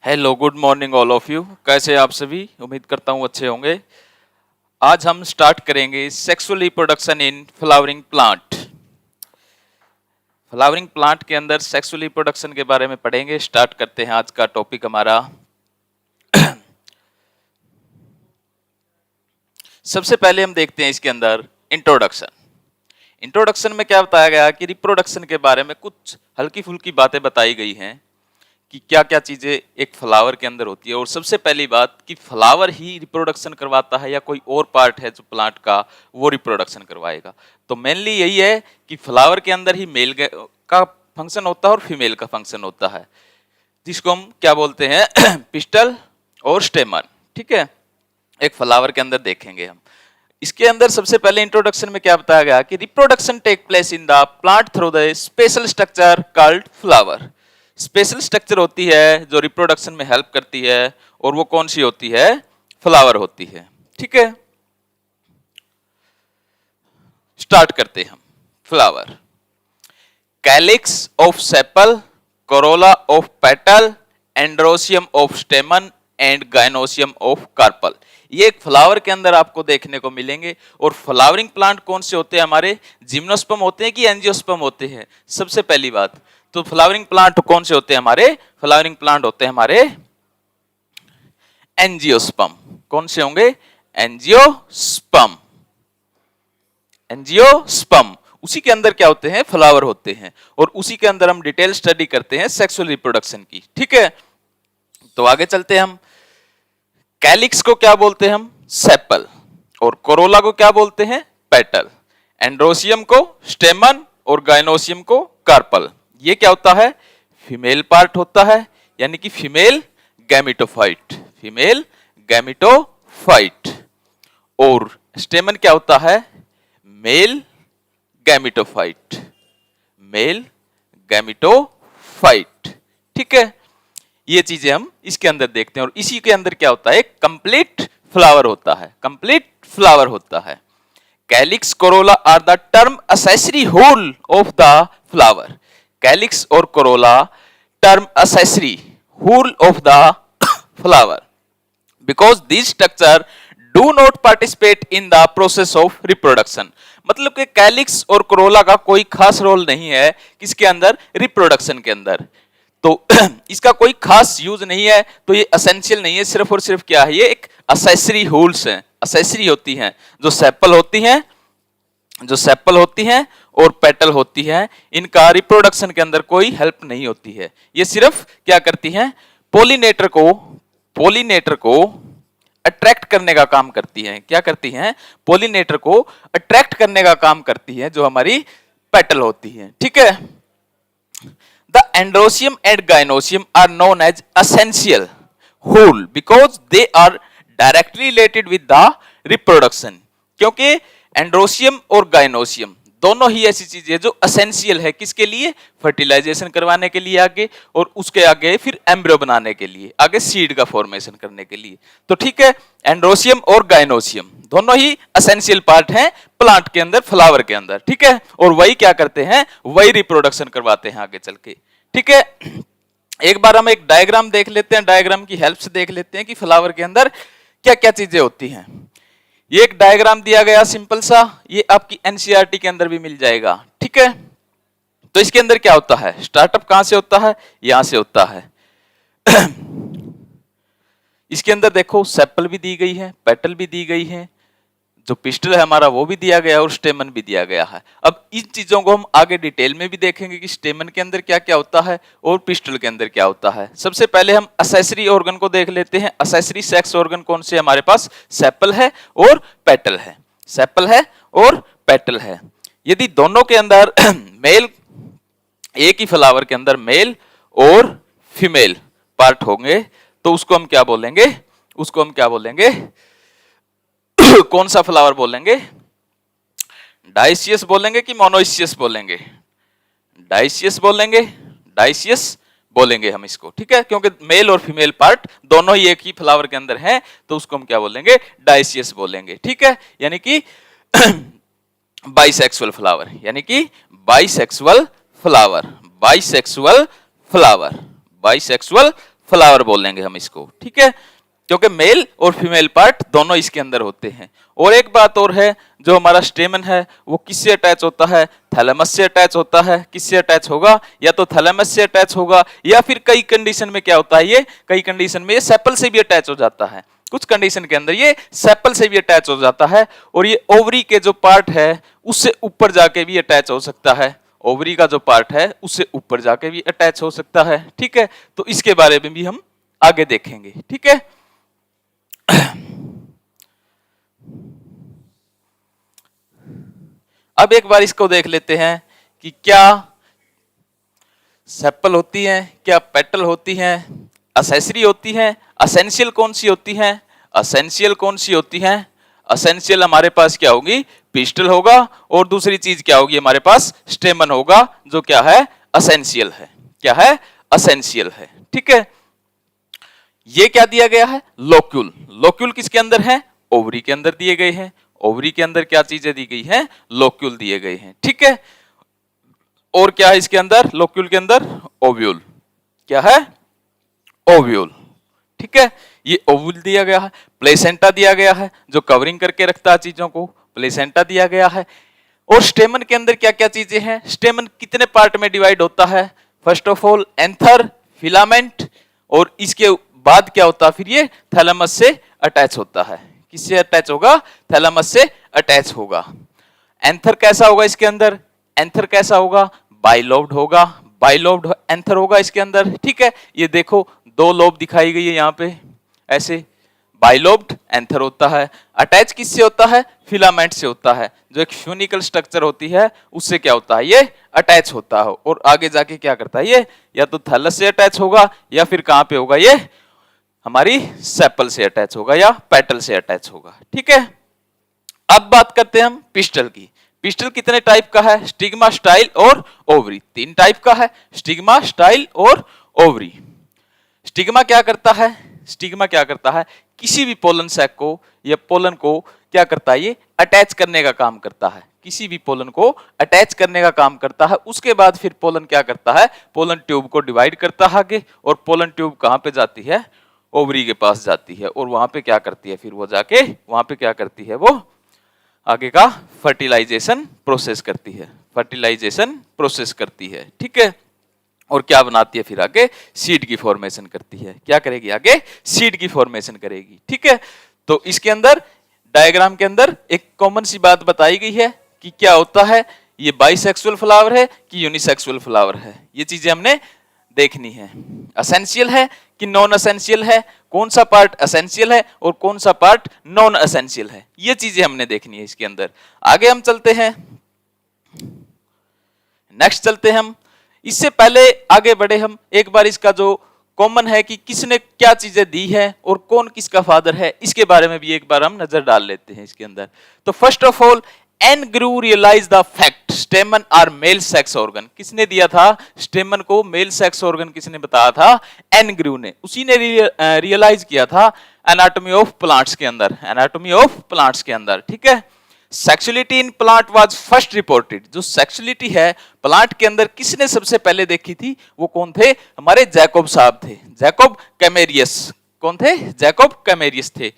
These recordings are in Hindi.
Hello, good morning all of you. कैसे आप सभी? उम्मीद करता हूँ अच्छे होंगे। आज हम स्टार्ट करेंगे sexual reproduction in flowering plant. Flowering plant के अंदर सेक्सुअल रिप्रोडक्शन के बारे में पढ़ेंगे। स्टार्ट करते हैं आज का टॉपिक हमारा। सबसे पहले हम देखते हैं इसके अंदर इंट्रोडक्शन। इंट्रोडक्शन में क्या बताया गया कि रिप्रोडक्शन के बारे में कुछ हल्की फुल्की बातें बताई गई हैं कि क्या क्या चीजें एक फ्लावर के अंदर होती है। और सबसे पहली बात कि फ्लावर ही रिप्रोडक्शन करवाता है या कोई और पार्ट है जो प्लांट का वो रिप्रोडक्शन करवाएगा। तो मेनली यही है कि फ्लावर के अंदर ही मेल का फंक्शन होता है और फीमेल का फंक्शन होता है, जिसको हम क्या बोलते हैं पिस्टल और स्टेमन। ठीक है, एक फ्लावर के अंदर देखेंगे हम। इसके अंदर सबसे पहले इंट्रोडक्शन में क्या बताया गया कि reproduction take place in the plant through the special structure called flower. Special structure होती है जो रिप्रोडक्शन में हेल्प करती है, और वो कौन सी होती है? फ्लावर होती है। ठीक है, स्टार्ट करते हैं हम। Flower, calyx of sepal, corolla of petal, androecium of stamen and gynoecium of carpel. ये एक फ्लावर के अंदर आपको देखने को मिलेंगे। और फ्लावरिंग प्लांट कौन से होते हैं हमारे? जिम्नोस्पर्म होते हैं कि एंजियोस्पर्म होते हैं? सबसे पहली बात तो फ्लावरिंग प्लांट कौन से होते हैं हमारे? फ्लावरिंग प्लांट होते हैं हमारे एंजियोस्पर्म। कौन से होंगे? एंजियोस्पर्म। एंजियोस्पर्म उसी के अंदर क्या होते हैं? फ्लावर होते हैं। और उसी के अंदर हम डिटेल स्टडी करते हैं सेक्सुअल रिप्रोडक्शन की। ठीक है, तो आगे चलते हैं हम। कैलिक्स को क्या बोलते हैं हम? सेपल। और कोरोला को क्या बोलते हैं? पेटल। एंड्रोसियम को स्टेमन और गाइनोसियम को कार्पल। ये क्या होता है? फीमेल पार्ट होता है, यानी कि फीमेल गैमेटोफाइट। Female gametophyte. और स्टेमन क्या होता है? Male gametophyte. Male gametophyte. ठीक है, ये चीजें हम इसके अंदर देखते हैं। और इसी के अंदर क्या होता है? कंप्लीट फ्लावर होता है। कंप्लीट फ्लावर होता है। Calyx corolla are the term accessory whole of the flower. Calyx और corolla term accessory whole of the flower because this structure do not participate in the process of reproduction. मतलब कि कैलिक्स और कोरोला का कोई खास रोल नहीं है किसके अंदर? रिप्रोडक्शन के अंदर। तो इसका कोई खास यूज नहीं है, तो ये एसेंशियल नहीं है। सिर्फ और सिर्फ क्या है? ये एक एसेसरी होल्स हैं, एसेसरी होती हैं, जो सेपल होती हैं, जो सेपल होती हैं और पेटल होती है। इनका रिप्रोडक्शन के अंदर कोई हेल्प नहीं होती है। ये सिर्फ क्या करती हैं? पोलिनेटर को अट्रैक्ट करने का काम करती हैं। क्या करती हैं? पोलिनेटर को अट्रैक्ट करने का काम करती हैं, जो हमारी पेटल होती हैं। ठीक है, the androsium and gynosium are known as essential whole because they are directly related with the reproduction। क्योंकि एंड्रोसियम और गाइनोसियम दोनों ही ऐसी चीजें है जो एसेंशियल है किसके लिए? फर्टिलाइजेशन करवाने के लिए आगे, और उसके आगे फिर एम्ब्रियो बनाने के लिए, आगे सीड का फॉर्मेशन करने के लिए। तो ठीक है, एंड्रोसियम और गाइनोसियम दोनों ही एसेंशियल पार्ट हैं प्लांट के अंदर, फ्लावर के अंदर। ठीक है, और वही क्या करते हैं? वही रिप्रोडक्शन करवाते हैं आगे चल के। ठीक है, एक बार हम एक डायग्राम देख लेते हैं, डायग्राम की हेल्प से देख लेते हैं कि फ्लावर के अंदर क्या क्या चीजें होती हैं। ये एक डायग्राम दिया गया सिंपल सा, ये आपकी एनसीईआरटी के अंदर भी मिल जाएगा। ठीक है, तो इसके अंदर क्या होता है? स्टार्टअप कहां से होता है? यहां से होता है। इसके अंदर देखो सेपल भी दी गई है, पेटल भी दी गई है, जो पिस्टल है हमारा वो भी दिया गया है, और स्टेमन भी दिया गया है। अब इन चीजों को हम आगे डिटेल में भी देखेंगे कि स्टेमन के अंदर क्या क्या होता है और पिस्टल के अंदर क्या होता है। सबसे पहले हम एसेसरी ऑर्गन को देख लेते हैं। एसेसरी सेक्स ऑर्गन कौन से हमारे पास? सेपल है और पेटल है। सेपल है और पेटल है। यदि दोनों के अंदर मेल, एक ही फ्लावर के अंदर मेल और फीमेल पार्ट होंगे, तो उसको हम क्या बोलेंगे? उसको हम क्या बोलेंगे? कौन सा फ्लावर बोलेंगे? डाइसियस बोलेंगे कि मोनोइसियस बोलेंगे? डाइसियस बोलेंगे, डाइसियस बोलेंगे हम इसको। ठीक है, क्योंकि मेल और फीमेल पार्ट दोनों ही एक ही फ्लावर के अंदर है, तो उसको हम क्या बोलेंगे? डाइसियस बोलेंगे। ठीक है, यानी कि बाइसेक्सुअल फ्लावर, यानी कि bisexual flower, bisexual flower, bisexual flower बोलेंगे हम इसको, ठीक है, क्योंकि मेल और फीमेल पार्ट दोनों इसके अंदर होते हैं। और एक बात और है, जो हमारा स्टेमन है वो किससे अटैच होता है, थैलेमस से अटैच होता है। किससे अटैच होगा, या तो थैलेमस से अटैच होगा, या फिर कई कंडीशन में क्या होता है, ये कई कंडीशन में ये सेपल से भी अटैच हो जाता है। कुछ कंडीशन के अंदर ये सेपल से भी अटैच हो जाता है, और ये ओवरी के जो पार्ट है उससे ऊपर जाके भी अटैच हो सकता है। ओवरी का जो पार्ट है उससे ऊपर जाके भी अटैच हो सकता है, ठीक है। तो इसके बारे में भी हम आगे देखेंगे, ठीक है। अब एक बार इसको देख लेते हैं कि क्या सेपल होती है, क्या पेटल होती है, असेसरी होती है, असेंशियल कौन सी होती है, असेंशियल कौन सी होती है। असेंशियल हमारे पास क्या होगी, पिस्टल होगा, और दूसरी चीज क्या होगी हमारे पास, स्टेमन होगा, जो क्या है, असेंशियल है। क्या है, असेंशियल है, ठीक है। ये क्या दिया गया है, लोक्यूल। लोक्यूल किसके अंदर है, ओवरी के अंदर दिए गए हैं। ओवरी के अंदर क्या चीजें दी गई हैं, लोक्यूल दिए गए हैं, ठीक है। और क्या है इसके अंदर, लोक्यूल के अंदर ओव्यूल। क्या है, ओव्यूल, ठीक है। ये ओव्यूल दिया गया है। प्लेसेंटा दिया गया है, जो कवरिंग करके रखता है चीजों को, प्लेसेंटा दिया गया है। और स्टेमन के अंदर क्या क्या चीजें हैं, स्टेमन कितने पार्ट में डिवाइड होता है, first of all anther, filament, और इसके बाद क्या होता है, फिर ये थैलेमस से अटैच होता है। किससे अटैच होगा, थैलेमस से अटैच होगा। एंथर कैसा होगा इसके अंदर, एंथर कैसा होगा, बाइलोब्ड होगा, बाइलोब्ड एंथर होगा इसके अंदर, ठीक है। ये देखो दो लोब दिखाई गई है यहाँ पे, ऐसे बाइलोब्ड एंथर होता है। अटैच किससे होता है, फिलामेंट से होता है, जो एक फ्यूनिकल स्ट्रक्चर होती है उससे क्या होता है, ये अटैच होता है। और आगे जाके क्या करता है, ये या तो थैलस से अटैच होगा, या फिर कहां पे होगा, ये हमारी सेपल से अटैच होगा, या पेटल से अटैच होगा, ठीक है। अब बात करते हैं हम पिस्टल की। पिस्टल कितने टाइप का है, स्टिग्मा, स्टाइल और ओवरी। 3 टाइप का है, स्टिग्मा, स्टाइल और ओवरी। स्टिग्मा क्या करता है, स्टिग्मा क्या करता है, किसी भी पोलन सैक को या पोलन को क्या करता है, ये अटैच करने का काम करता है। किसी भी पोलन को अटैच करने का काम करता है। उसके बाद फिर पोलन क्या करता है, पोलन ट्यूब को डिवाइड करता है आगे, और पोलन ट्यूब कहां पे जाती है, ओवरी के पास जाती है, और वहां पे क्या करती है, फिर वो जाके वहां पे क्या करती है, वो आगे का फर्टिलाइजेशन प्रोसेस करती है, फर्टिलाइजेशन प्रोसेस करती है, ठीक है। और क्या बनाती है, फिर आगे सीड की फॉर्मेशन करती है। क्या करेगी, आगे सीड की फॉर्मेशन करेगी, ठीक है। तो इसके अंदर डायग्राम के अंदर एक कॉमन सी बात बताई गई है कि क्या होता है, ये बाइसेक्सुअल फ्लावर है कि यूनिसेक्सुअल फ्लावर है, ये चीजें हमने देखनी है। असेंशियल है कि नॉन असेंशियल है, कौन सा पार्ट असेंशियल है और कौन सा पार्ट नॉन असेंशियल है, ये चीजें हमने देखनी है इसके अंदर। आगे हम चलते हैं, नेक्स्ट चलते हैं हम। इससे पहले आगे बढ़े हम, एक बार इसका जो कॉमन है कि किसने क्या चीजें दी है और कौन किसका फादर है, इसके बारे में भी एक बार हम नजर डाल लेते हैं इसके अंदर। तो फर्स्ट ऑफ ऑल, एनग्रू realise the fact stamen are male sex organ. किसने दिया था स्टेमन को मेल सेक्स ऑर्गन, किसने बताया था, एनग्रू ने। उसी ने रियलाइज किया था एनाटॉमी ऑफ प्लांट्स के अंदर, एनाटॉमी ऑफ प्लांट्स के अंदर, ठीक है। Sexuality in plant was first reported. जो सेक्सुअलिटी है प्लांट के अंदर किसने सबसे पहले देखी थी, वो कौन थे, हमारे जैकोब साहब थे, जैकोब कैमेरियस। कौन थे, जैकोब कैमेरियस थे।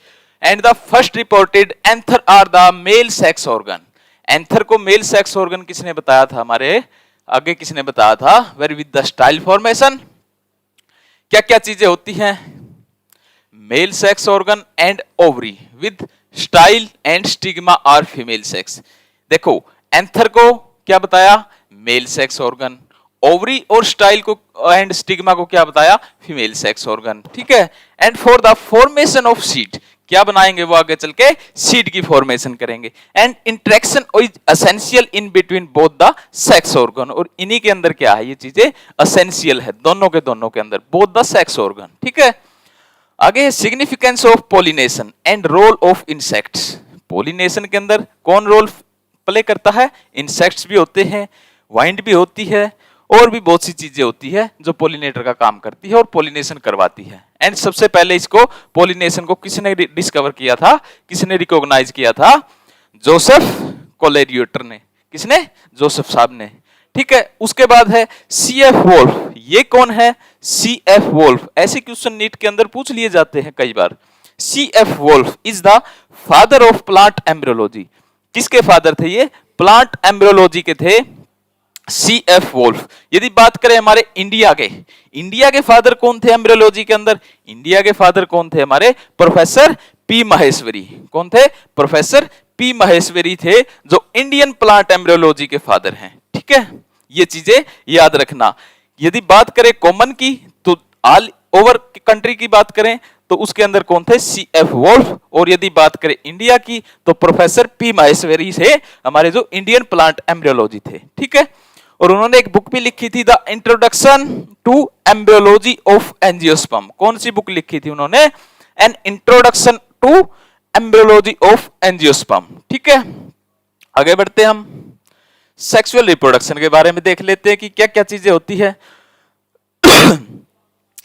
And the first reported anther are the male sex organ. Anther को मेल सेक्स ऑर्गन किसने बताया था, हमारे आगे किसने बताया था, where with the style formation. क्या क्या चीजें होती हैं, male sex organ and ovary with style and stigma are female sex. देखो एंथर को क्या बताया, मेल सेक्स ऑर्गन, ओवरी और स्टाइल को एंड स्टिग्मा को क्या बताया, फीमेल सेक्स ऑर्गन, ठीक है। And for the formation of seed, क्या बनाएंगे वो आगे चल के, सीड की फॉर्मेशन करेंगे। And interaction is essential in between both the sex organ, और इन्हीं के अंदर क्या है, ये चीजें एसेंशियल है दोनों के अंदर, बोथ द सेक्स ऑर्गन, ठीक है। आगे significance of pollination and role of insects. Pollination के अंदर कौन रोल प्ले करता है, इंसेक्ट्स भी होते हैं, वाइंड भी होती है, और भी बहुत सी चीजें होती है जो पॉलिनेटर का काम करती है और पॉलिनेशन करवाती है। एंड सबसे पहले इसको पॉलिनेशन को किसने डिस्कवर किया था, किसने रिकॉग्नाइज किया था, जोसेफ कोलेरिएटर ने। किसने, जोसेफ साहब ने, ठीक है। उसके बाद है CF वोल्फ। ये कौन है? CF Wolff. ऐसे क्वेश्चन नीट के अंदर पूछ लिए जाते हैं कई बार। CF Wolff is the father of plant embryology. किसके फादर थे ये? प्लांट एम्ब्रियोलॉजी के थे CF वोल्फ। यदि बात करें हमारे इंडिया के फादर कौन थे एम्ब्रियोलॉजी के अंदर? इंडिया के फादर कौन थे? हमारे प्रोफेसर P माहेश्वरी। कौन थे? प्रोफेसर P माहेश्वरी थे, जो इंडियन प्लांट एम्ब्रियोलॉजी के फादर हैं। ठीक है, ये चीजें याद रखना। यदि बात करें कॉमन की, तो ऑल ओवर कंट्री की बात करें तो उसके अंदर कौन थे? CF Wolff. और यदि बात करें इंडिया की तो प्रोफेसर P माहेश्वरी से हमारे जो इंडियन प्लांट एम्ब्रियोलॉजी थे। ठीक है, और उन्होंने एक बुक भी लिखी थी, the introduction to embryology of angiosperm. कौन सी बुक लिखी थी उन्होंने? An introduction to embryology of angiosperm. ठीक है, आगे बढ़ते हम सेक्सुअल रिप्रोडक्शन के बारे में देख लेते हैं कि क्या क्या चीजें होती है।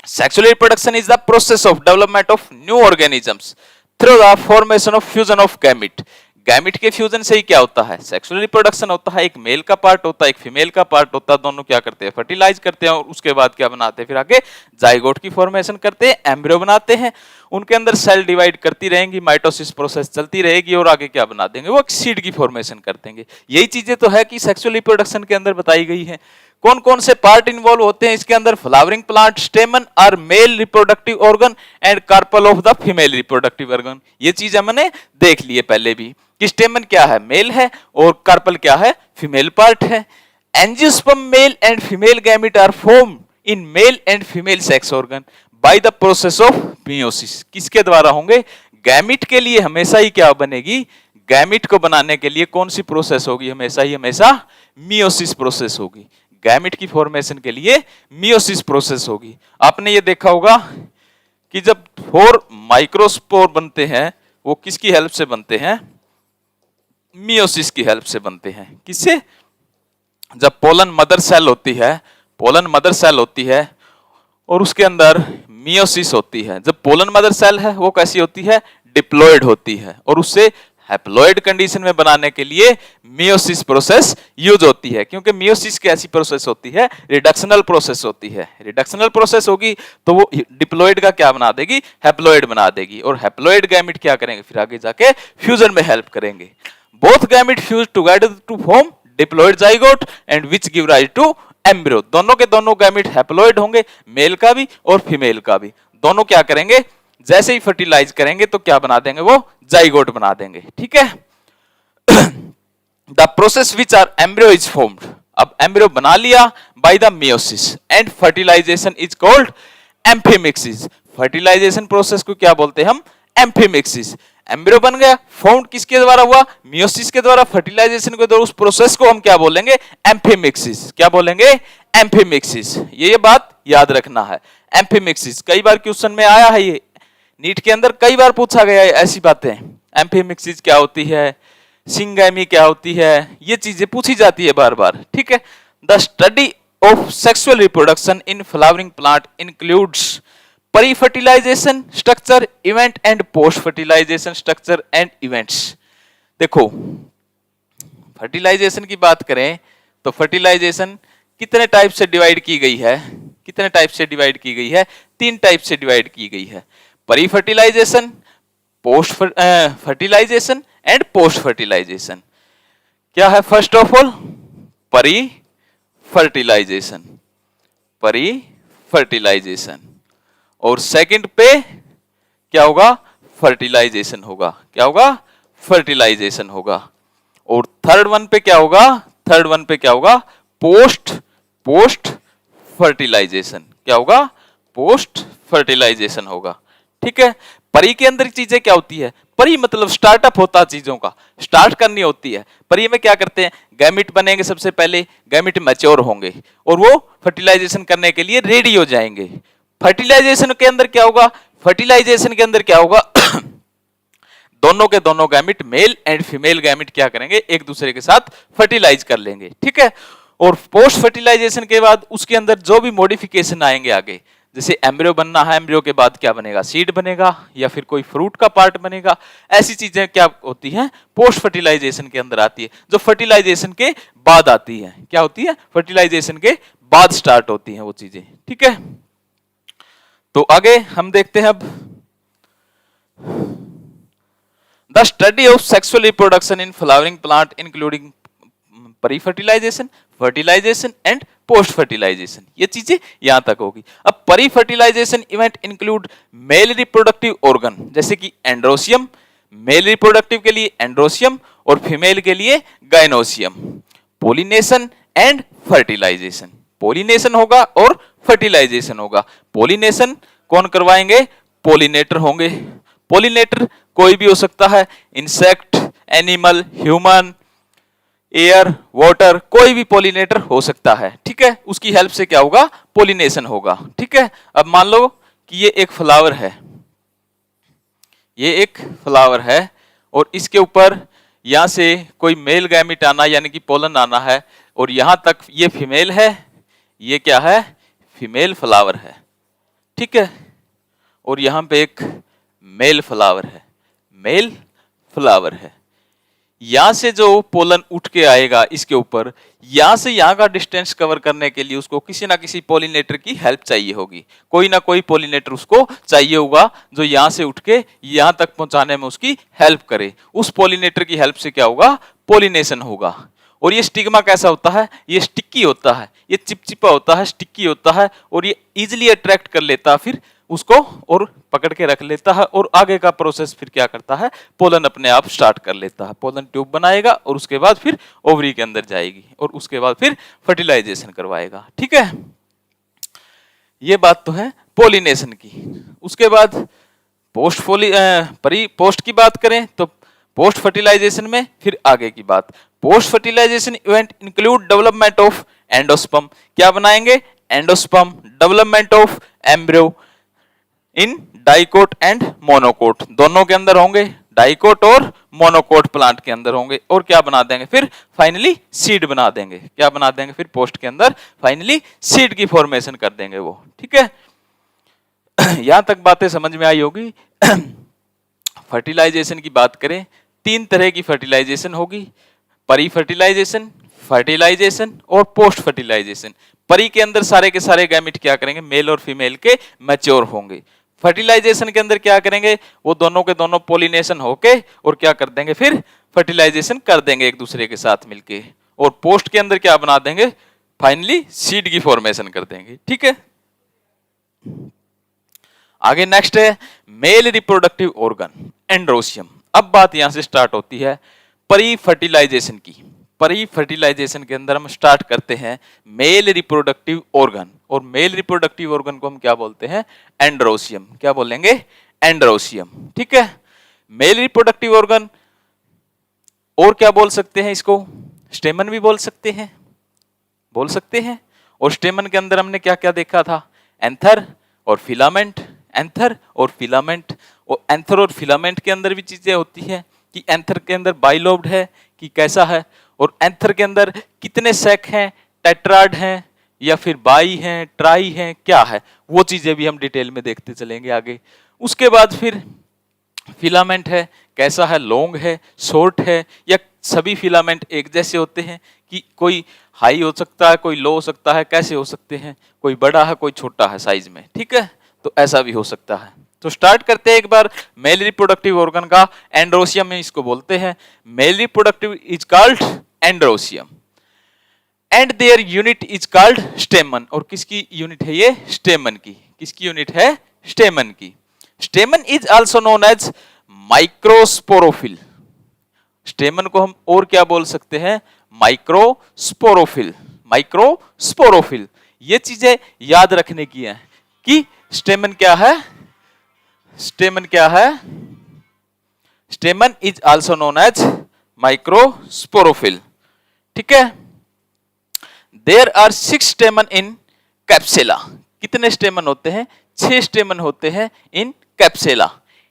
Sexual reproduction is the process of development of new organisms through the formation of fusion of gamete. Gamete के फ्यूजन से ही क्या होता है? सेक्सुअल रिप्रोडक्शन होता है। एक मेल का पार्ट होता है, एक फीमेल का पार्ट होता है, दोनों क्या करते हैं? फर्टिलाइज करते हैं, और उसके बाद क्या बनाते हैं? फिर आगे जाइगोट की फॉर्मेशन करते हैं, एम्ब्रियो बनाते हैं, उनके अंदर सेल डिवाइड करती रहेंगी, माइटोसिस प्रोसेस चलती रहेगी, और आगे क्या बना देंगे? वो एक सीड की फॉर्मेशन कर देंगे। यही चीजें तो है कि सेक्सुअल रिप्रोडक्शन के अंदर बताई गई है। कौन कौन से पार्ट इन्वॉल्व होते हैं इसके अंदर? Flowering plant stamen are male reproductive organ and carpel of the female reproductive organ. ये चीज हमने देख ली है पहले भी कि स्टेमन क्या है? मेल है, और कार्पल क्या है? फीमेल पार्ट है। Angiosperm male and female gamete are formed in male and female sex organ by the process of meiosis. किसके द्वारा होंगे? गैमेट के लिए हमेशा ही क्या बनेगी? गैमेट को बनाने के लिए कौन सी प्रोसेस होगी? हमेशा मियोसिस प्रोसेस होगी। गैमेट की फॉर्मेशन के लिए मियोसिस प्रोसेस होगी। आपने ये देखा होगा कि जब 4 माइक्रोस्पोर बनते हैं, वो किसकी हेल्प से बनते हैं? मियोसिस की हेल्प से बनते हैं। किससे? जब पोलन मदर सेल होती है और उसके अंदर मियोसिस होती है। जब पोलन मदर सेल है वो कैसी होती है? डिप्लॉयड होती है, और उससे हैप्लॉयड कंडीशन में बनाने के लिए मियोसिस प्रोसेस यूज होती है। क्योंकि मियोसिस की ऐसी प्रोसेस होती है, रिडक्शनल प्रोसेस होती है। रिडक्शनल प्रोसेस होगी तो वो डिप्लॉयड का क्या बना देगी? हैप्लॉयड बना देगी, और हैप्लॉयड गैमेट क्या करेंगे? फिर आगे जाके फ्यूजन में हेल्प करेंगे। Both gamete fuse together to form diploid zygote and which give rise to embryo. दोनों के दोनों गैमेट हैप्लॉयड होंगे, मेल का भी और फीमेल का भी। दोनों क्या करेंगे? जैसे ही फर्टिलाइज करेंगे तो क्या बना देंगे? वो जाइगोट बना देंगे। ठीक है, the process which are embryo is formed. अब एम्ब्रियो बना लिया by the meiosis and fertilisation is called amphimixis. Fertilisation process को क्या बोलते हैं हम? एम्फीमिक्सिस। एम्ब्रियो बन गया, फॉर्म्ड किसके द्वारा हुआ? मियोसिस के द्वारा, फर्टिलाइजेशन के द्वारा। उस प्रोसेस को हम क्या बोलेंगे? एम्फीमिक्सिस। क्या बोलेंगे? एम्फीमिक्सिस। ये बात याद रखना है, एम्फीमिक्सिस। कई बार क्वेश्चन में आया है, ये नीट के अंदर कई बार पूछा गया है ऐसी बातें। एम्फीमिक्सिस क्या होती है? सिंगैमी क्या होती है? ये चीजें पूछी जाती है बार बार। ठीक है, the study of sexual reproduction in flowering plant includes pre fertilisation structure event and post fertilisation structure and events. देखो, फर्टिलाइजेशन की बात करें तो फर्टिलाइजेशन कितने टाइप से डिवाइड की गई है? कितने टाइप से डिवाइड की गई है? 3 टाइप से डिवाइड की गई है। Pre fertilisation, post fertilisation and post fertilisation. क्या है? First of all pre fertilisation, pre fertilisation, और सेकंड पे क्या होगा? फर्टिलाइजेशन होगा। क्या होगा? फर्टिलाइजेशन होगा। और थर्ड वन पे क्या होगा? थर्ड वन पे क्या होगा? Post fertilisation. क्या होगा? पोस्ट फर्टिलाइजेशन होगा। ठीक है, परी के अंदर चीजें क्या होती है? परी मतलब स्टार्टअप होता है, चीजों का स्टार्ट करनी होती है। परी में क्या करते हैं? गैमेट बनेंगे, सबसे पहले गैमेट मैच्योर होंगे और वो फर्टिलाइजेशन करने के लिए रेडी हो जाएंगे। फर्टिलाइजेशन के अंदर क्या होगा? फर्टिलाइजेशन के अंदर क्या होगा? दोनों के दोनों gamete, mail and female gamete क्या करेंगे? एक दूसरे के साथ फर्टिलाइज कर लेंगे। ठीक है, और पोस्ट फर्टिलाइजेशन के बाद उसके अंदर जो भी मॉडिफिकेशन आएंगे आगे, जैसे एम्ब्रियो बनना है, एम्ब्रियो के बाद क्या बनेगा, सीड बनेगा या फिर कोई फ्रूट का पार्ट बनेगा। ऐसी चीजें क्या होती हैं, पोस्ट फर्टिलाइजेशन के अंदर आती है, जो फर्टिलाइजेशन के बाद आती है। क्या होती है, फर्टिलाइजेशन के बाद स्टार्ट होती हैं वो चीजें। ठीक है, तो आगे हम देखते हैं अब the study of sexual reproduction in flowering plant including pre fertilisation, fertilisation and post fertilisation, ये चीजें यहां तक होगी। अब pre fertilisation event include male reproductive organ, जैसे कि एंड्रोसियम, मेल रिप्रोडक्टिव के लिए एंड्रोसियम और फीमेल के लिए gynoecium. Pollination and fertilisation, pollination होगा और फर्टिलाइजेशन होगा। पोलिनेशन कौन करवाएंगे, पोलिनेटर होंगे। पोलिनेटर कोई भी हो सकता है, insect, animal, human, air, water, कोई भी पोलिनेटर हो सकता है। ठीक है, उसकी हेल्प से क्या होगा, पोलिनेशन होगा। ठीक है, अब मान लो कि ये एक फ्लावर है, ये एक फ्लावर है और इसके ऊपर यहां से कोई मेल गैमेट आना यानी कि पोलन आना है और यहां तक ये फीमेल है, ये क्या है, फीमेल फ्लावर है। ठीक है, और यहां पे एक मेल फ्लावर है, मेल फ्लावर है। यहां से जो पोलन उठ के आएगा इसके ऊपर, यहां से यहां का डिस्टेंस कवर करने के लिए उसको किसी ना किसी पोलिनेटर की हेल्प चाहिए होगी। कोई ना कोई पोलिनेटर उसको चाहिए होगा जो यहां से उठ के यहां तक पहुंचाने में उसकी हेल्प करे। उस पोलिनेटर की हेल्प से क्या होगा, पोलिनेशन होगा। और ये स्टिग्मा कैसा होता है, ये स्टिकी होता है, ये चिपचिपा होता है, स्टिकी होता है और ये इजिली अट्रैक्ट कर लेता है फिर उसको और पकड़ के रख लेता है। और आगे का प्रोसेस फिर क्या करता है, पोलन अपने आप स्टार्ट कर लेता है। पोलन ट्यूब बनाएगा और उसके बाद फिर ओवरी के अंदर जाएगी और उसके बाद फिर फर्टिलाइजेशन करवाएगा। ठीक है, ये बात तो है पोलिनेशन की। उसके बाद पोस्ट की बात करें तो पोस्ट फर्टिलाइजेशन में फिर आगे की बात। Post fertilisation event include development of endosperm, क्या बनाएंगे, endosperm, development of embryo in dicot and monocot, दोनों के अंदर होंगे, डाइकोट और मोनोकोट प्लांट के अंदर होंगे। और क्या बना देंगे, फिर फाइनली सीड बना देंगे। क्या बना देंगे, फिर पोस्ट के अंदर फाइनली सीड की फॉर्मेशन कर देंगे वो। ठीक है, यहां तक बातें समझ में आई होगी। फर्टिलाइजेशन की बात करें, तीन तरह की फर्टिलाइजेशन होगी, प्री फर्टिलाइजेशन, फर्टिलाइजेशन और पोस्ट फर्टिलाइजेशन। परी के अंदर सारे के सारे गैमेट क्या करेंगे, मेल और फीमेल के मैच्योर होंगे। फर्टिलाइजेशन के अंदर क्या करेंगे, वो दोनों के दोनों पोलिनेशन होके और क्या कर देंगे, फिर फर्टिलाइजेशन कर देंगे एक दूसरे के साथ मिलके। और पोस्ट के अंदर क्या बना देंगे, फाइनली सीड की फॉर्मेशन कर देंगे। ठीक है, आगे नेक्स्ट है मेल रिप्रोडक्टिव ऑर्गन एंड्रोसियम। अब बात यहां से स्टार्ट होती है प्री फर्टिलाइजेशन की। प्री फर्टिलाइजेशन के अंदर हम स्टार्ट करते हैं मेल रिप्रोडक्टिव ऑर्गन, और मेल रिप्रोडक्टिव ऑर्गन को हम क्या बोलते हैं, एंड्रोसियम। क्या बोलेंगे, एंड्रोसियम। ठीक है, मेल रिप्रोडक्टिव ऑर्गन, और क्या बोल सकते हैं इसको, स्टेमन भी बोल सकते हैं, बोल सकते हैं। और स्टेमन के अंदर हमने क्या क्या देखा था, एंथर और फिलामेंट, एंथर और फिलामेंट। और एंथर और फिलामेंट के अंदर भी चीजें होती हैं कि एंथर के अंदर बाइलोब्ड है कि कैसा है, और एंथर के अंदर कितने सेक हैं, टेट्राड हैं या फिर बाई हैं, ट्राई हैं, क्या है, वो चीजें भी हम डिटेल में देखते चलेंगे आगे। उसके बाद फिर फिलामेंट है, कैसा है, लॉन्ग है, शॉर्ट है, या सभी फिलामेंट एक जैसे होते हैं कि कोई हाई हो सकता है, कोई लो हो सकता है, कैसे हो सकते हैं, कोई बड़ा है, कोई छोटा है साइज में। ठीक है, तो ऐसा भी हो सकता है। तो स्टार्ट करते हैं एक बार मेल रिप्रोडक्टिव ऑर्गन का, एंड्रोसियम में इसको बोलते हैं। Male reproductive is called androecium and their unit is called stamen. और किसकी यूनिट है ये, स्टेमन की। किसकी यूनिट है, स्टेमन की। Stamen is also known as microsporophyll. Stamen को हम और क्या बोल सकते हैं, माइक्रोस्पोरोफिल, माइक्रोस्पोरोफिल। ये चीजें याद रखने की है कि स्टेमन क्या है, स्टेमन क्या है, stamen is also known as microsporophyll. ठीक है, देयर आर 6 स्टेमन इन कैप्सेला। कितने स्टेमन होते हैं, 6 स्टेमन होते हैं in Capsella.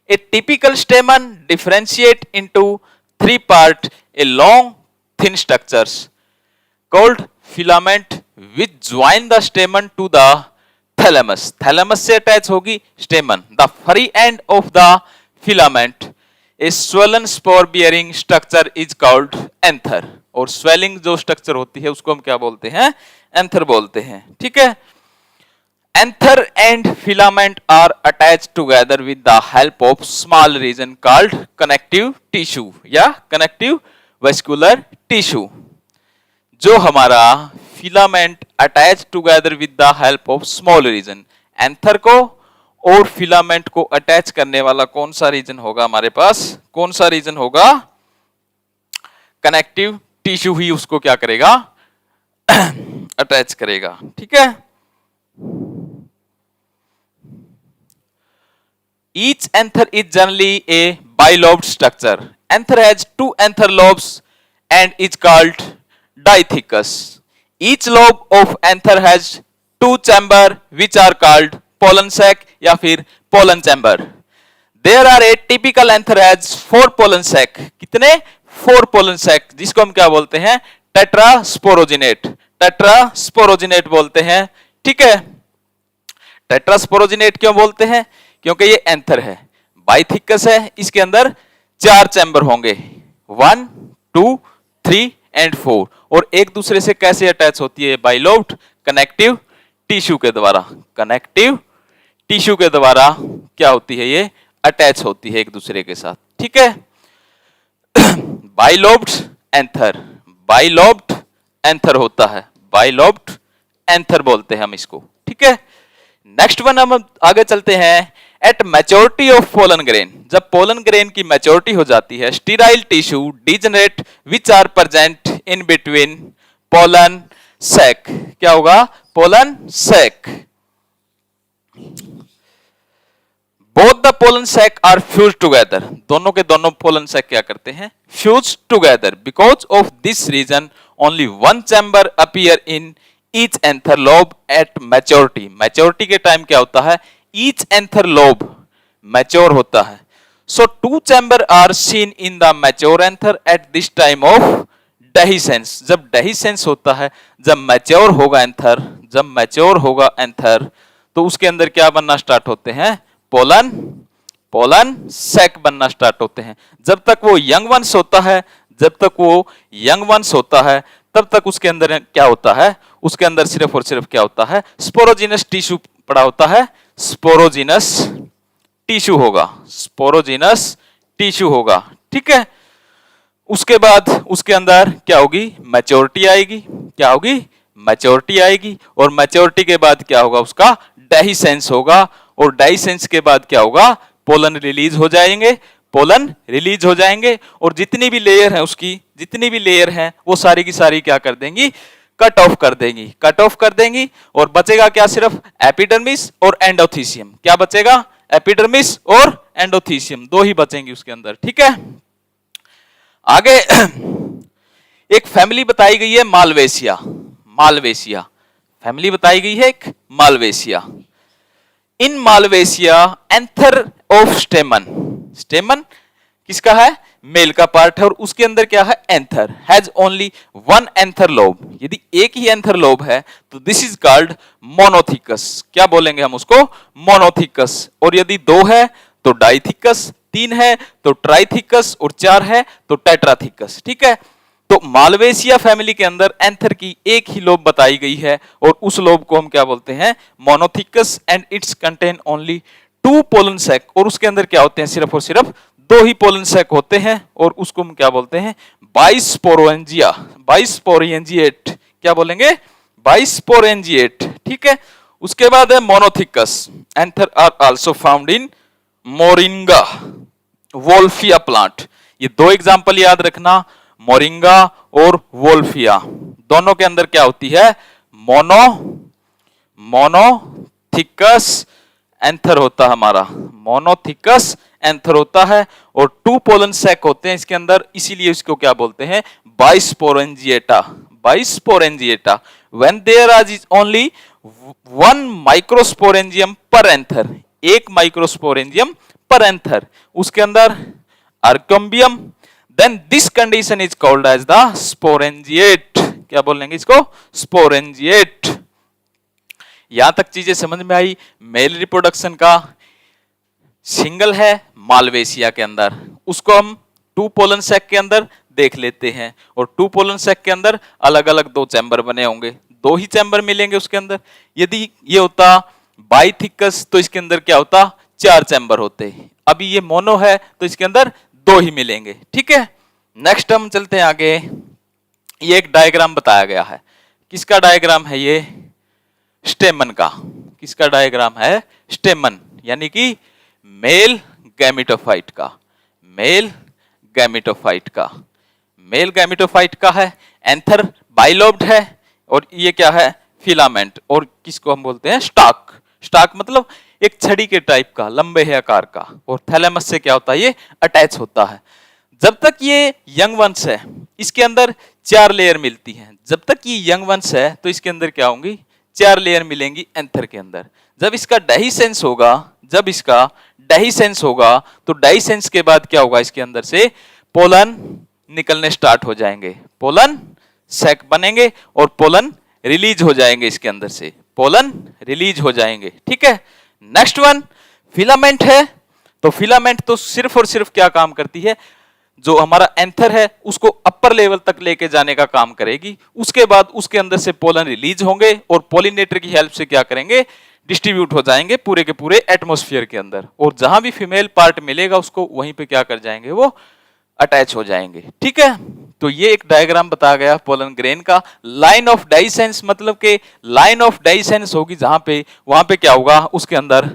A typical stamen differentiate into 3 part, a long thin structures called filament which join the stamen to the thalamus, thalamus से अटैच होगी stamen. The free end of the filament a swollen spore bearing structure is called anther। और स्वेलिंग जो स्ट्रक्चर होती है उसको हम क्या बोलते हैं? एंथर बोलते हैं। ठीक है। Anther and filament are attached together with the help of small region called connective tissue या connective vascular tissue। जो हमारा filament attach together with the help of small region, anther को और फिलामेंट को अटैच करने वाला कौन सा रीजन होगा हमारे पास? कौन सा रीजन होगा? कनेक्टिव टिश्यू ही उसको क्या करेगा? अटैच करेगा। ठीक है। Each anther is generally a bilobed structure. Anther has two anther lobes and is called diathecus. Each lobe of anther has two chamber which are called pollen sac या फिर pollen chamber. There are a typical anther has four pollen sac. कितने? 4 pollen sac, जिसको हम क्या बोलते हैं? टेट्रास्पोरोजिनेट। टेट्रास्पोरोजिनेट बोलते हैं। ठीक है। टेट्रास्पोरोजिनेट क्यों बोलते हैं? क्योंकि ये एंथर है, बाइथिकस है, इसके अंदर 4 चैम्बर होंगे, 1, 2, 3 एंड 4। और एक दूसरे से कैसे अटैच होती है? बाइलोब्ड कनेक्टिव टिश्यू के द्वारा। कनेक्टिव टिश्यू के द्वारा क्या होती है? ये अटैच होती है एक दूसरे के साथ। ठीक है। बाइलोब्ड एंथर, बाइलोब्ड एंथर होता है, बाइलोब्ड एंथर बोलते हैं हम इसको। ठीक है। नेक्स्ट वन हम आगे चलते हैं। At maturity of pollen grain, जब पोलन ग्रेन की मैच्योरिटी हो जाती है, sterile tissue degenerate which are present in between pollen sac. क्या होगा? Pollen sac. Both the pollen sac are fuse together, दोनों के दोनों पोलन सैक क्या करते हैं? Fuse together. Because of this reason only one chamber appear in each anther lobe at maturity. Maturity के टाइम क्या होता है? ईच एंथर लोब मैच्योर होता है। So 2 chamber are seen in the mature anther at this time of dehiscence. जब डेहिसेंस होता है, जब मैच्योर होगा एंथर, जब मैच्योर होगा एंथर, तो उसके अंदर क्या बनना स्टार्ट होते हैं? पोलन, पोलन सैक बनना स्टार्ट होते हैं। जब तक वो यंग वंस होता है, जब तक वो यंग वंस होता है, तब तक उसके अंदर क्या होता है? उसके अंदर सिर्फ और सिर्फ क्या होता है? स्पोरोजिनस टिश्यू पड़ा होता है, स्पोरोजिनस टिश्यू होगा, स्पोरोजिनस टिश्यू होगा। ठीक है। उसके बाद उसके अंदर क्या होगी? मैच्योरिटी आएगी। क्या होगी? मैच्योरिटी आएगी। और मैच्योरिटी के बाद क्या होगा? उसका डेहिसेंस होगा। और डेहिसेंस के बाद क्या होगा? पोलन रिलीज हो जाएंगे, पोलन रिलीज हो जाएंगे। और जितनी भी लेयर है उसकी, जितनी भी लेयर है वो सारी की सारी क्या कर देंगी? कट ऑफ कर देंगी, कट ऑफ कर देंगी। और बचेगा क्या? सिर्फ एपिडर्मिस और एंडोथीसियम। क्या बचेगा? एपिडर्मिस और एंडोथीसियम, दो ही बचेंगी उसके अंदर। ठीक है। आगे एक फैमिली बताई गई है मालवेसिया। मालवेसिया फैमिली बताई गई है, एक मालवेसिया। इन मालवेसिया एंथर ऑफ स्टेमन, स्टेमन किसका है? मेल का पार्ट है। और उसके अंदर क्या है? Anther has only one anther lobe. यदि एक ही एंथर लोब है तो दिस इज कॉल्ड मोनोथिकस। क्या बोलेंगे हम उसको? मोनोथिकस। और यदि 2 है तो डाइथिकस, 3 है तो ट्राइथिकस, और 4 है तो टेट्राथिकस। ठीक है। तो मालवेसिया फैमिली के अंदर एंथर की एक ही लोब बताई गई है, और उस लोब को हम क्या बोलते हैं? Monothecous. And it's contain only 2 pollen sac. और उसके अंदर क्या होते हैं? सिर्फ और सिर्फ 2 ही पोलन सैक होते हैं। और उसको हम क्या बोलते हैं? बाइस्पोरेंजिया, बाइस्पोरेंजिएट। क्या बोलेंगे? बाइस्पोरेंजिएट। ठीक है। उसके बाद है monothecous. Anther are also found in Moringa, Wolffia plant. ये 2 एग्जांपल याद रखना, मोरिंगा और वोल्फिया। दोनों के अंदर क्या होती है? मोनोथिकस एंथर होता है हमारा, मोनोथिकस एंथर होता है। और 2 पोलन सैक होते हैं इसके अंदर, इसीलिए इसको क्या बोलते हैं? Bisporangiate, bisporangiate. When there is only 1 microsporangium per anther, 1 microsporangium per anther उसके अंदर आर्कम्बियम, then this condition is called as the sporangiate। क्या बोलेंगे इसको? sporangiate। यहां तक चीजें समझ में आई। मेल रिप्रोडक्शन का सिंगल है मालवेशिया के अंदर, उसको हम टू पोलन सैक के अंदर देख लेते हैं। और टू पोलन सैक के अंदर अलग अलग दो चैम्बर बने होंगे, दो ही चैम्बर मिलेंगे उसके अंदर। यदि ये होता बाइथिकस तो इसके अंदर क्या होता, चार चैम्बर होते। अभी ये मोनो है तो इसके अंदर दो ही मिलेंगे। ठीक है, नेक्स्ट हम चलते हैं आगे। ये एक डायग्राम बताया गया है, किसका डायग्राम है ये, स्टेमन का। किसका डायग्राम है, स्टेमन, यानी कि मेल गैमेटोफाइट का, मेल गैमेटोफाइट का, मेल गैमेटोफाइट का है। एंथर बाइलोब्ड है और ये क्या है, फिलामेंट, और किसको हम बोलते हैं, स्टाक। स्टाक मतलब एक छड़ी के टाइप का, लंबे है आकार का, और थैलेमस से क्या होता है, ये अटैच होता है। जब तक ये यंग वंश है इसके अंदर चार लेयर मिलती हैं। जब तक ये यंग वंश है तो इसके अंदर क्या होंगी, चार लेयर मिलेंगी एंथर के अंदर। जब इसका डेहिसेंस होगा, जब इसका डेहिसेंस होगा तो डेहिसेंस के बाद क्या होगा, इसके अंदर से पोलन निकलने स्टार्ट हो जाएंगे, पोलन सैक बनेंगे और पोलन रिलीज हो जाएंगे, इसके अंदर से पोलन रिलीज हो जाएंगे। ठीक है, नेक्स्ट वन फिलामेंट है। तो फिलामेंट तो सिर्फ और सिर्फ क्या काम करती है, जो हमारा एंथर है उसको अपर लेवल तक लेके जाने का काम करेगी। उसके बाद उसके अंदर से पोलन रिलीज होंगे और पॉलिनेटर की हेल्प से क्या करेंगे, डिस्ट्रीब्यूट हो जाएंगे पूरे के पूरे एटमॉस्फेयर के अंदर, और जहां भी फीमेल पार्ट मिलेगा उसको वहीं पे क्या कर जाएंगे, वो अटैच हो जाएंगे। ठीक है, तो ये एक डायग्राम बताया गया पोलन ग्रेन का। लाइन ऑफ डाइसेंस मतलब के लाइन ऑफ डाइसेंस होगी जहां पे, वहां पे क्या होगा, उसके अंदर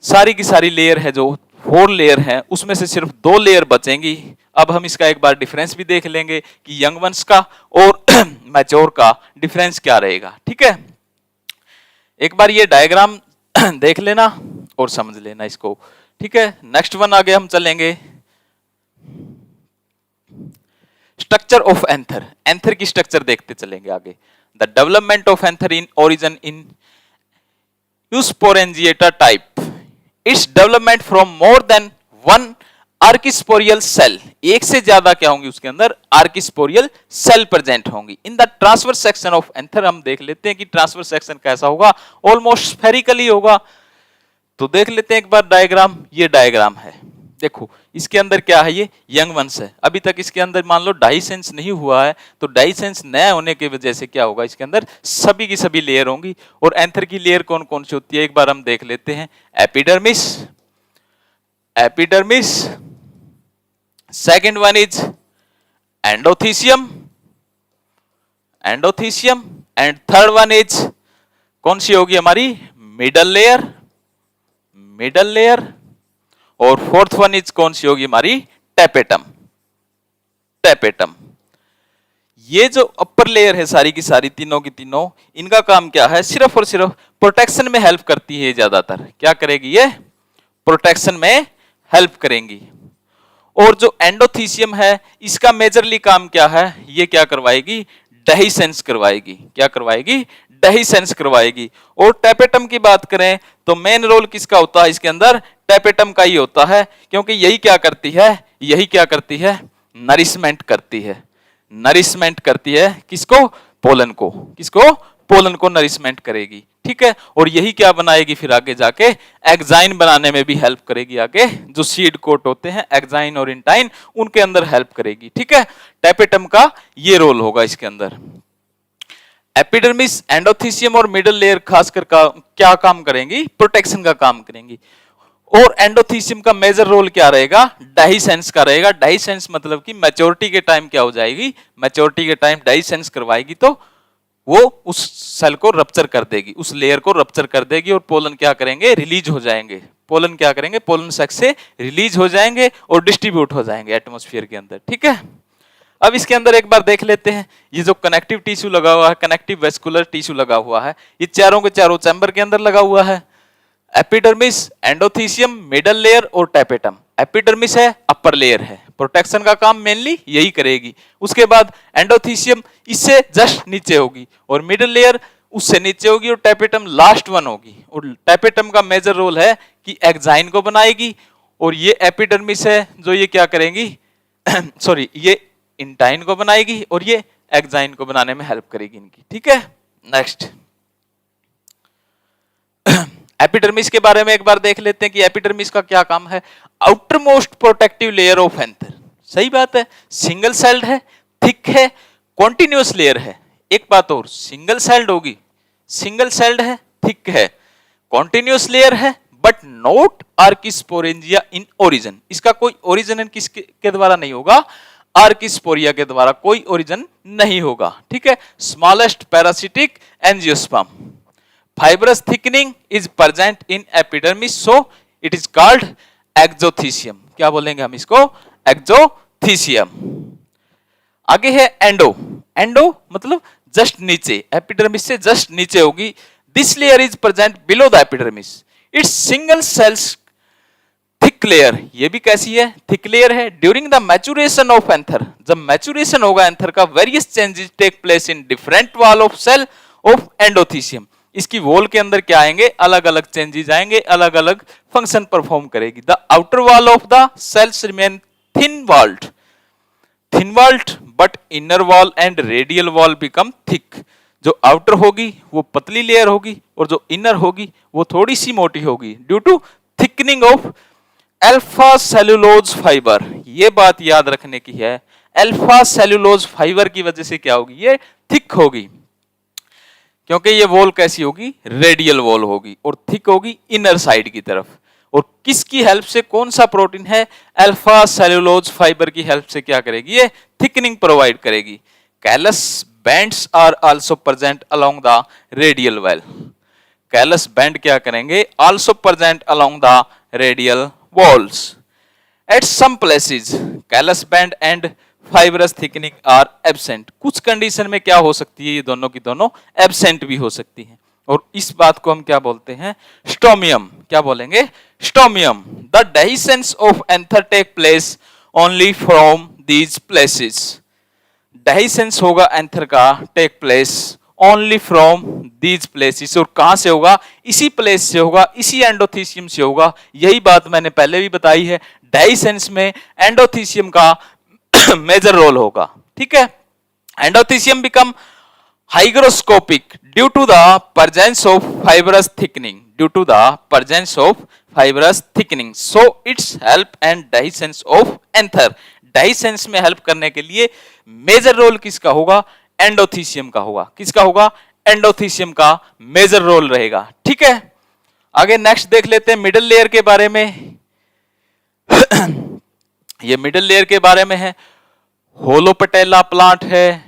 सारी की सारी लेयर है, जो 4 लेयर है उसमें से सिर्फ 2 लेयर बचेंगी। अब हम इसका एक बार डिफरेंस भी देख लेंगे कि यंग वंस का और मैच्योर का डिफरेंस क्या रहेगा। ठीक है, एक बार ये डायग्राम देख लेना और समझ लेना इसको। ठीक है, नेक्स्ट वन आगे हम चलेंगे, स्ट्रक्चर ऑफ एंथर। एंथर की स्ट्रक्चर देखते चलेंगे आगे। The development of anther in origin in eusporangiate type, its development from more than one archesporial cell. एक से ज्यादा क्या होंगी उसके अंदर, आर्किस्पोरियल सेल प्रेजेंट होंगी। In the transverse section of anther, हम देख लेते हैं कि ट्रांसवर्स सेक्शन कैसा होगा, ऑलमोस्ट स्फेरिकली होगा। तो देख लेते हैं एक बार डायग्राम। ये डायग्राम है, देखो इसके अंदर क्या है, ये यंग वंश है। अभी तक इसके अंदर मान लो डाइसेंस नहीं हुआ है, तो डाइसेंस नया होने की वजह से क्या होगा, इसके अंदर सभी की सभी लेयर होंगी। और एंथर की लेयर कौन कौन सी होती है, एक बार हम देख लेते हैं। Epidermis, epidermis, second one is endothecium, endothecium, and third one is कौन सी होगी हमारी, मिडल लेयर, मिडल लेयर, और फोर्थ वन इज कौन सी होगी हमारी, टेपेटम, टेपेटम। ये जो अपर लेयर है सारी की सारी, तीनों की तीनों, इनका काम क्या है, सिर्फ और सिर्फ प्रोटेक्शन में हेल्प करती है। ज्यादातर क्या करेगी, ये प्रोटेक्शन में हेल्प करेंगी। और जो एंडोथीसियम है इसका मेजरली काम क्या है, ये क्या करवाएगी, डेहिसेंस करवाएगी। क्या करवाएगी, डेहिसेंस करवाएगी। और टेपेटम की बात करें तो मेन रोल किसका होता है इसके अंदर, टेपेटम का ही होता है, क्योंकि यही क्या करती है, यही क्या करती है, नरिशमेंट करती है, नरिशमेंट करती है किसको, पोलन को, किसको, पोलन को नरिशमेंट करेगी। ठीक है, और यही क्या बनाएगी फिर आगे जाके, एग्जाइन बनाने में भी हेल्प करेगी। आगे जो सीड कोट होते हैं एग्जाइन और इंटाइन, उनके अंदर हेल्प करेगी। ठीक है, टेपेटम का ये रोल होगा इसके अंदर। एपिडर्मिस, एंडोथीसियम और मिडल लेयर खासकर का क्या काम करेंगी, प्रोटेक्शन का काम करेंगी। और एंडोथीसियम का मेजर रोल क्या रहेगा, डाइसेंस का रहेगा। डाइसेंस मतलब कि मैच्योरिटी के टाइम क्या हो जाएगी, मैच्योरिटी के टाइम डाइसेंस करवाएगी, तो वो उस सेल को रप्चर कर देगी, उस लेयर को रप्चर कर देगी, और पोलन क्या करेंगे, रिलीज हो जाएंगे। पोलन क्या करेंगे, पोलन सैक से रिलीज हो जाएंगे और डिस्ट्रीब्यूट हो जाएंगे एटमॉस्फेयर के अंदर। ठीक है, अब इसके अंदर एक बार देख लेते हैं, ये जो कनेक्टिव टिश्यू लगा हुआ है, कनेक्टिव वेस्कुलर टिश्यू लगा हुआ है, ये चारों के चारों चैम्बर के अंदर लगा हुआ है। एपिडर्मिस, एंडोथीसियम, मिडल लेयर और टेपेटम। एपिडर्मिस है, अपर लेयर है, प्रोटेक्शन का काम मेनली यही करेगी। उसके बाद एंडोथीसियम इससे जस्ट नीचे होगी, और मिडल लेयर उससे नीचे होगी, और टेपेटम लास्ट वन होगी। और टेपेटम का मेजर रोल है कि एक्साइन को बनाएगी, और ये एपिडर्मिस है जो ये क्या करेंगी सॉरी, ये इंटाइन को बनाएगी, और ये एक्साइन को बनाने में हेल्प करेगी इनकी। ठीक है, नेक्स्ट एपिडर्मिस के बारे में एक बार देख लेते हैं कि एपिडर्मिस का क्या काम है। Outer most protective layer of anther, सही बात है, सिंगल सेल्ड है, थिक है, कॉन्टिन्यूअस लेयर है। एक बात और, सिंगल सेल्ड होगी, सिंगल सेल्ड है, थिक है, कॉन्टिन्यूअस लेयर है, बट नॉट आर्किस्पोरेंजिया इन ओरिजिन। इसका कोई ओरिजिन किसके द्वारा नहीं होगा, आर्किस्पोरिया के द्वारा कोई ओरिजिन नहीं होगा। ठीक है, smallest parasitic angiosperm, fibrous thickening is present in epidermis, so it is called exothecium. क्या बोलेंगे हम इसको, एक्सोथीसियम। आगे है एंडो, एंडो मतलब जस्ट नीचे, एपिडर्मिस से जस्ट नीचे होगी। This layer is present below the epidermis, its single cells thick layer, ये भी कैसी है, थिक लेयर है। During the maturation of anther, जब मैचुरेशन होगा एंथर का, various changes take place in different wall of cell of endothecium. इसकी वॉल के अंदर क्या आएंगे, अलग अलग चेंजेस आएंगे, अलग अलग फंक्शन परफॉर्म करेगी। The outer wall of the cells remain thin walled, but inner wall and radial wall become thick. जो आउटर होगी वो पतली लेयर होगी और जो इनर होगी वो थोड़ी सी मोटी होगी, due to thickening of alpha cellulose fibre. ये बात याद रखने की है, अल्फा सेलुलोज फाइबर की वजह से क्या होगी, ये थिक होगी, क्योंकि ये वॉल कैसी होगी, रेडियल वॉल होगी और थिक होगी इनर साइड की तरफ। और किसकी हेल्प से, कौन सा प्रोटीन है, अल्फा सेलुलोज फाइबर की हेल्प से क्या करेगी, ये थिकनिंग प्रोवाइड करेगी। Callus bands are also present along the radial wall, callus band क्या करेंगे, also present along the radial walls. At some places, callus band and fibrous thickening are absent. कुछ कंडीशन में क्या हो सकती है, ये दोनों की दोनों एब्सेंट भी हो सकती है, और इस बात को हम क्या बोलते हैं, स्टोमियम। क्या बोलेंगे, stomium. The dehiscence of anther take place only from these places. Dehiscence होगा एंथर का, take place only from these places, और कहां से होगा, इसी प्लेस से होगा, इसी एंडोथीसियम से होगा। यही बात मैंने पहले भी बताई है, डाइसेंस में एंडोथीसियम का मेजर रोल होगा। ठीक है, endothecium become hygroscopic due to the presence of fibrous thickening, due to the presence of fibrous thickening, so its help and dehiscence of anther. Dehiscence में हेल्प करने के लिए मेजर रोल किसका होगा, एंडोथीसियम का होगा। किसका होगा, एंडोथीसियम का मेजर रोल रहेगा। ठीक है, आगे नेक्स्ट देख लेते हैं मिडिल लेयर के बारे में। ये मिडिल लेयर के बारे में है, होलोपटेला प्लांट है,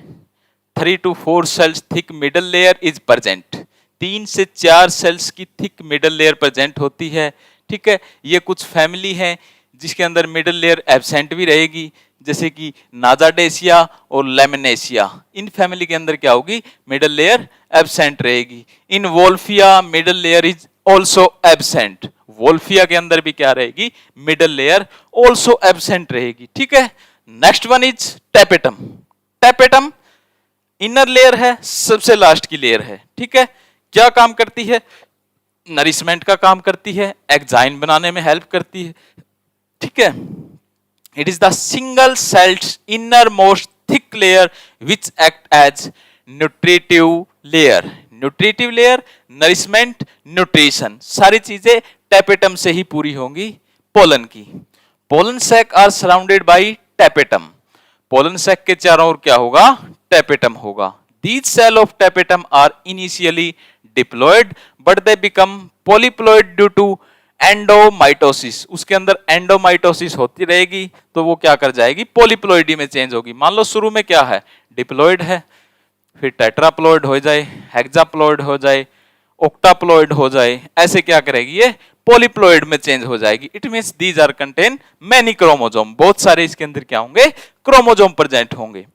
3 to 4 cells thick middle layer is present, 3 से 4 सेल्स की थिक मिडिल लेयर प्रेजेंट होती है। ठीक है, ये कुछ फैमिली है जिसके अंदर मिडिल लेयर एब्सेंट भी रहेगी, जैसे कि नाजाडेसिया और लेमिनेसिया। इन फैमिली के अंदर क्या होगी, मिडिल लेयर एब्सेंट रहेगी। In Wolffia middle layer is also absent, Wolffia के अंदर भी क्या रहेगी, मिडिल लेयर ऑल्सो एब्सेंट रहेगी। ठीक है, next one is tapetum. Tapetum inner layer है, सबसे लास्ट की लेयर है। ठीक है, क्या काम करती है, नरिशमेंट का काम करती है, एग्जाइन बनाने में हेल्प करती है। ठीक है, it is the single celled innermost thick layer which act as nutritive layer. nutritive layer, nourishment, nutrition, सारी चीजें टेपेटम से ही पूरी होंगी पोलन की। Pollen sac are surrounded by tapetum, pollen sac के चारों ओर क्या होगा, टेपेटम होगा। These cells of tapetum are initially diploid but they become polyploid due to एंडोमाइटोसिस। उसके अंदर एंडोमाइटोसिस होती रहेगी तो वो क्या कर जाएगी, पॉलीप्लॉइडी में चेंज होगी। मान लो शुरू में क्या है, डिप्लॉइड है, फिर टेट्राप्लॉइड हो जाए, हेक्साप्लॉइड हो जाए, ऑक्टाप्लॉइड हो जाए, ऐसे क्या करेगी, ये पॉलीप्लॉइड में चेंज हो जाएगी। It means these are contain many chromosome, बहुत सारे इसके अंदर क्या होंगे, क्रोमोसोम प्रेजेंट होंगे।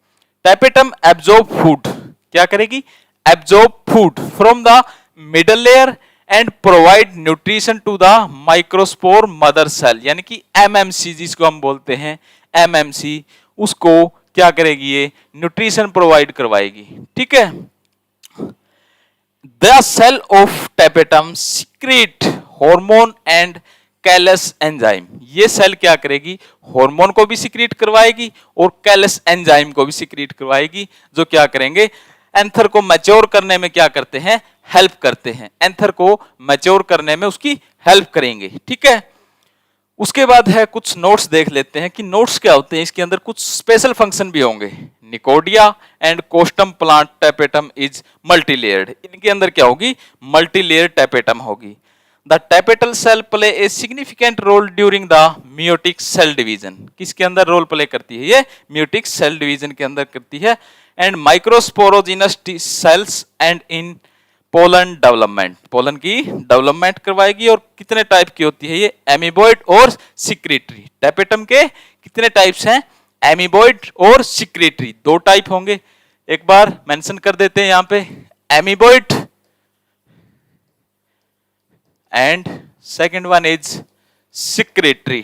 टेपेटम एब्जॉर्ब फूड, क्या करेगी, absorb food from the middle layer and provide nutrition to the microspore mother cell, यानी कि एमएमसी जिसको हम बोलते हैं, एमएमसी, उसको क्या करेगी, ये न्यूट्रिशन प्रोवाइड करवाएगी। ठीक है, the cell of tapetum secrete hormone and callase enzyme, ये सेल क्या करेगी, हार्मोन को भी सीक्रेट करवाएगी और कैलस एंजाइम को भी सीक्रेट करवाएगी, जो क्या करेंगे, एंथर को मैच्योर करने में क्या करते हैं, हेल्प करते हैं, एंथर को मैच्योर करने में उसकी हेल्प करेंगे। ठीक है, उसके बाद है कुछ नोट्स देख लेते हैं कि नोट्स क्या होते हैं। इसके अंदर कुछ स्पेशल फंक्शन भी होंगे। निकोडिया एंड कोस्टम प्लांट टैपेटम इज मल्टीलेयर्ड, इनके अंदर क्या होगी, मल्टीलेयर टैपेटम होगी। The tapetal cell play a significant role during the meiotic cell division, किसके अंदर रोल प्ले करती है, ये मियोटिक सेल डिवीजन के अंदर करती है। And microsporogenous cells and in pollen development, pollen की डेवलपमेंट करवाएगी। और कितने टाइप की होती है ये, एमीबॉइड और सिक्रेटरी। टैपेटम के कितने टाइप्स हैं, एमीबॉइड और सिक्रेटरी, दो टाइप होंगे। एक बार मेंशन कर देते हैं यहां पे, amoeboid and second one is secretory.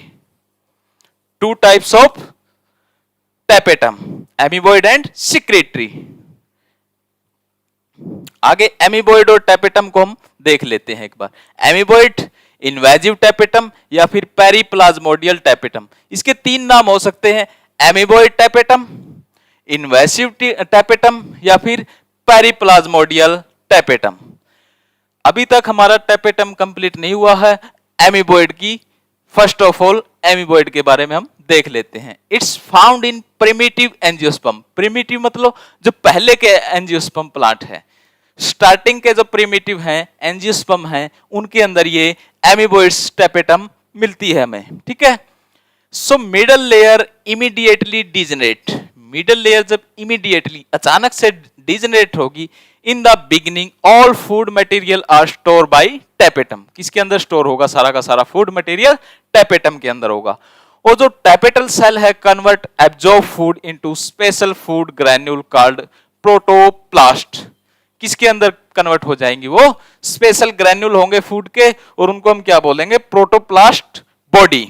Two types of tapetum, amoeboid and secretory. आगे एमीबॉइड और टैपेटम को हम देख लेते हैं एक बार। एमीबॉइड, इन्वेजिव टैपेटम या फिर पेरिप्लाज्मोडियल टैपेटम, इसके तीन नाम हो सकते हैं, एमीबॉइड टैपेटम, इन्वेसिव टैपेटम या फिर पेरिप्लाज्मोडियल टैपेटम। अभी तक हमारा टैपेटम कंप्लीट नहीं हुआ है एमीबॉइड की। फर्स्ट ऑफ ऑल एमीबॉइड के बारे में हम देख लेते हैं। It's found in primitive angiosperm, primitive मतलब जो पहले के एंजियोस्पर्म प्लांट है, स्टार्टिंग के जो प्रिमिटिव हैं एंजियोस्पर्म हैं, उनके अंदर ये एमीबॉइड्स टैपेटम मिलती है हमें। ठीक है, so middle layer immediately degenerate, middle layer जब इमीडिएटली अचानक से डिजेनरेट होगी। In the beginning all food material are store by tapetum, किसके अंदर स्टोर होगा, सारा का सारा फूड मटेरियल टैपेटम के अंदर होगा। और जो टैपेटल सेल है convert absorb food into special food granule called protoplast, किसके अंदर कन्वर्ट हो जाएंगी, वो स्पेशल ग्रैन्यूल होंगे फूड के, और उनको हम क्या बोलेंगे, protoplast body.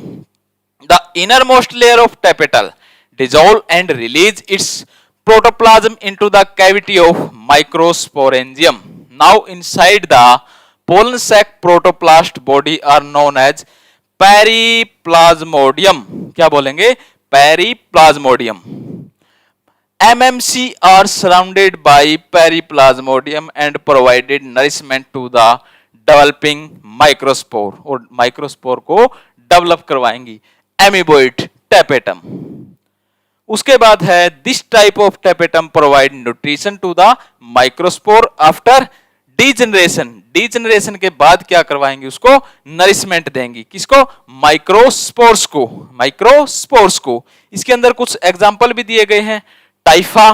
The innermost layer of tapetal dissolve and release its protoplasm into the cavity of microsporangium. Now inside the pollen sac protoplast body are known as periplasmodium, क्या बोलेंगे, periplasmodium. MMC are surrounded by periplasmodium and provided nourishment to the developing microspore, और microspore को डेवलप करवाएंगी एमीबॉइड टैपेटम। उसके बाद है this type of tapetum provide nutrition to the microspore after degeneration, degeneration के बाद क्या करवाएंगे, उसको नरिशमेंट देंगी, किसको, माइक्रोस्पोर्स को, माइक्रोस्पोर्स को। इसके अंदर कुछ एग्जांपल भी दिए गए हैं, टाइफा,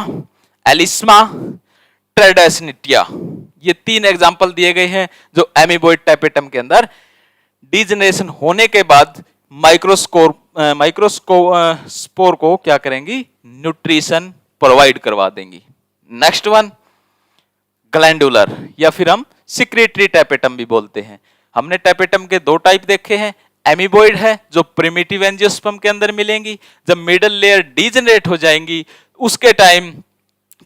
एलिस्मा, ट्रेडेसनिटिया, ये तीन एग्जांपल दिए गए हैं जो एमीबॉइड टैपेटम के अंदर डीजनरेशन होने के बाद माइक्रोस्पोर को क्या करेंगी, न्यूट्रिशन प्रोवाइड करवा देंगी। नेक्स्ट वन ग्लैंडुलर या फिर हम सिक्रेटरी टैपेटम भी बोलते हैं। हमने टैपेटम के दो टाइप देखे हैं, एमीबॉइड है जो प्रिमिटिव एंजियोस्पर्म के अंदर मिलेंगी, जब मिडल लेयर डीजनरेट हो जाएंगी उसके टाइम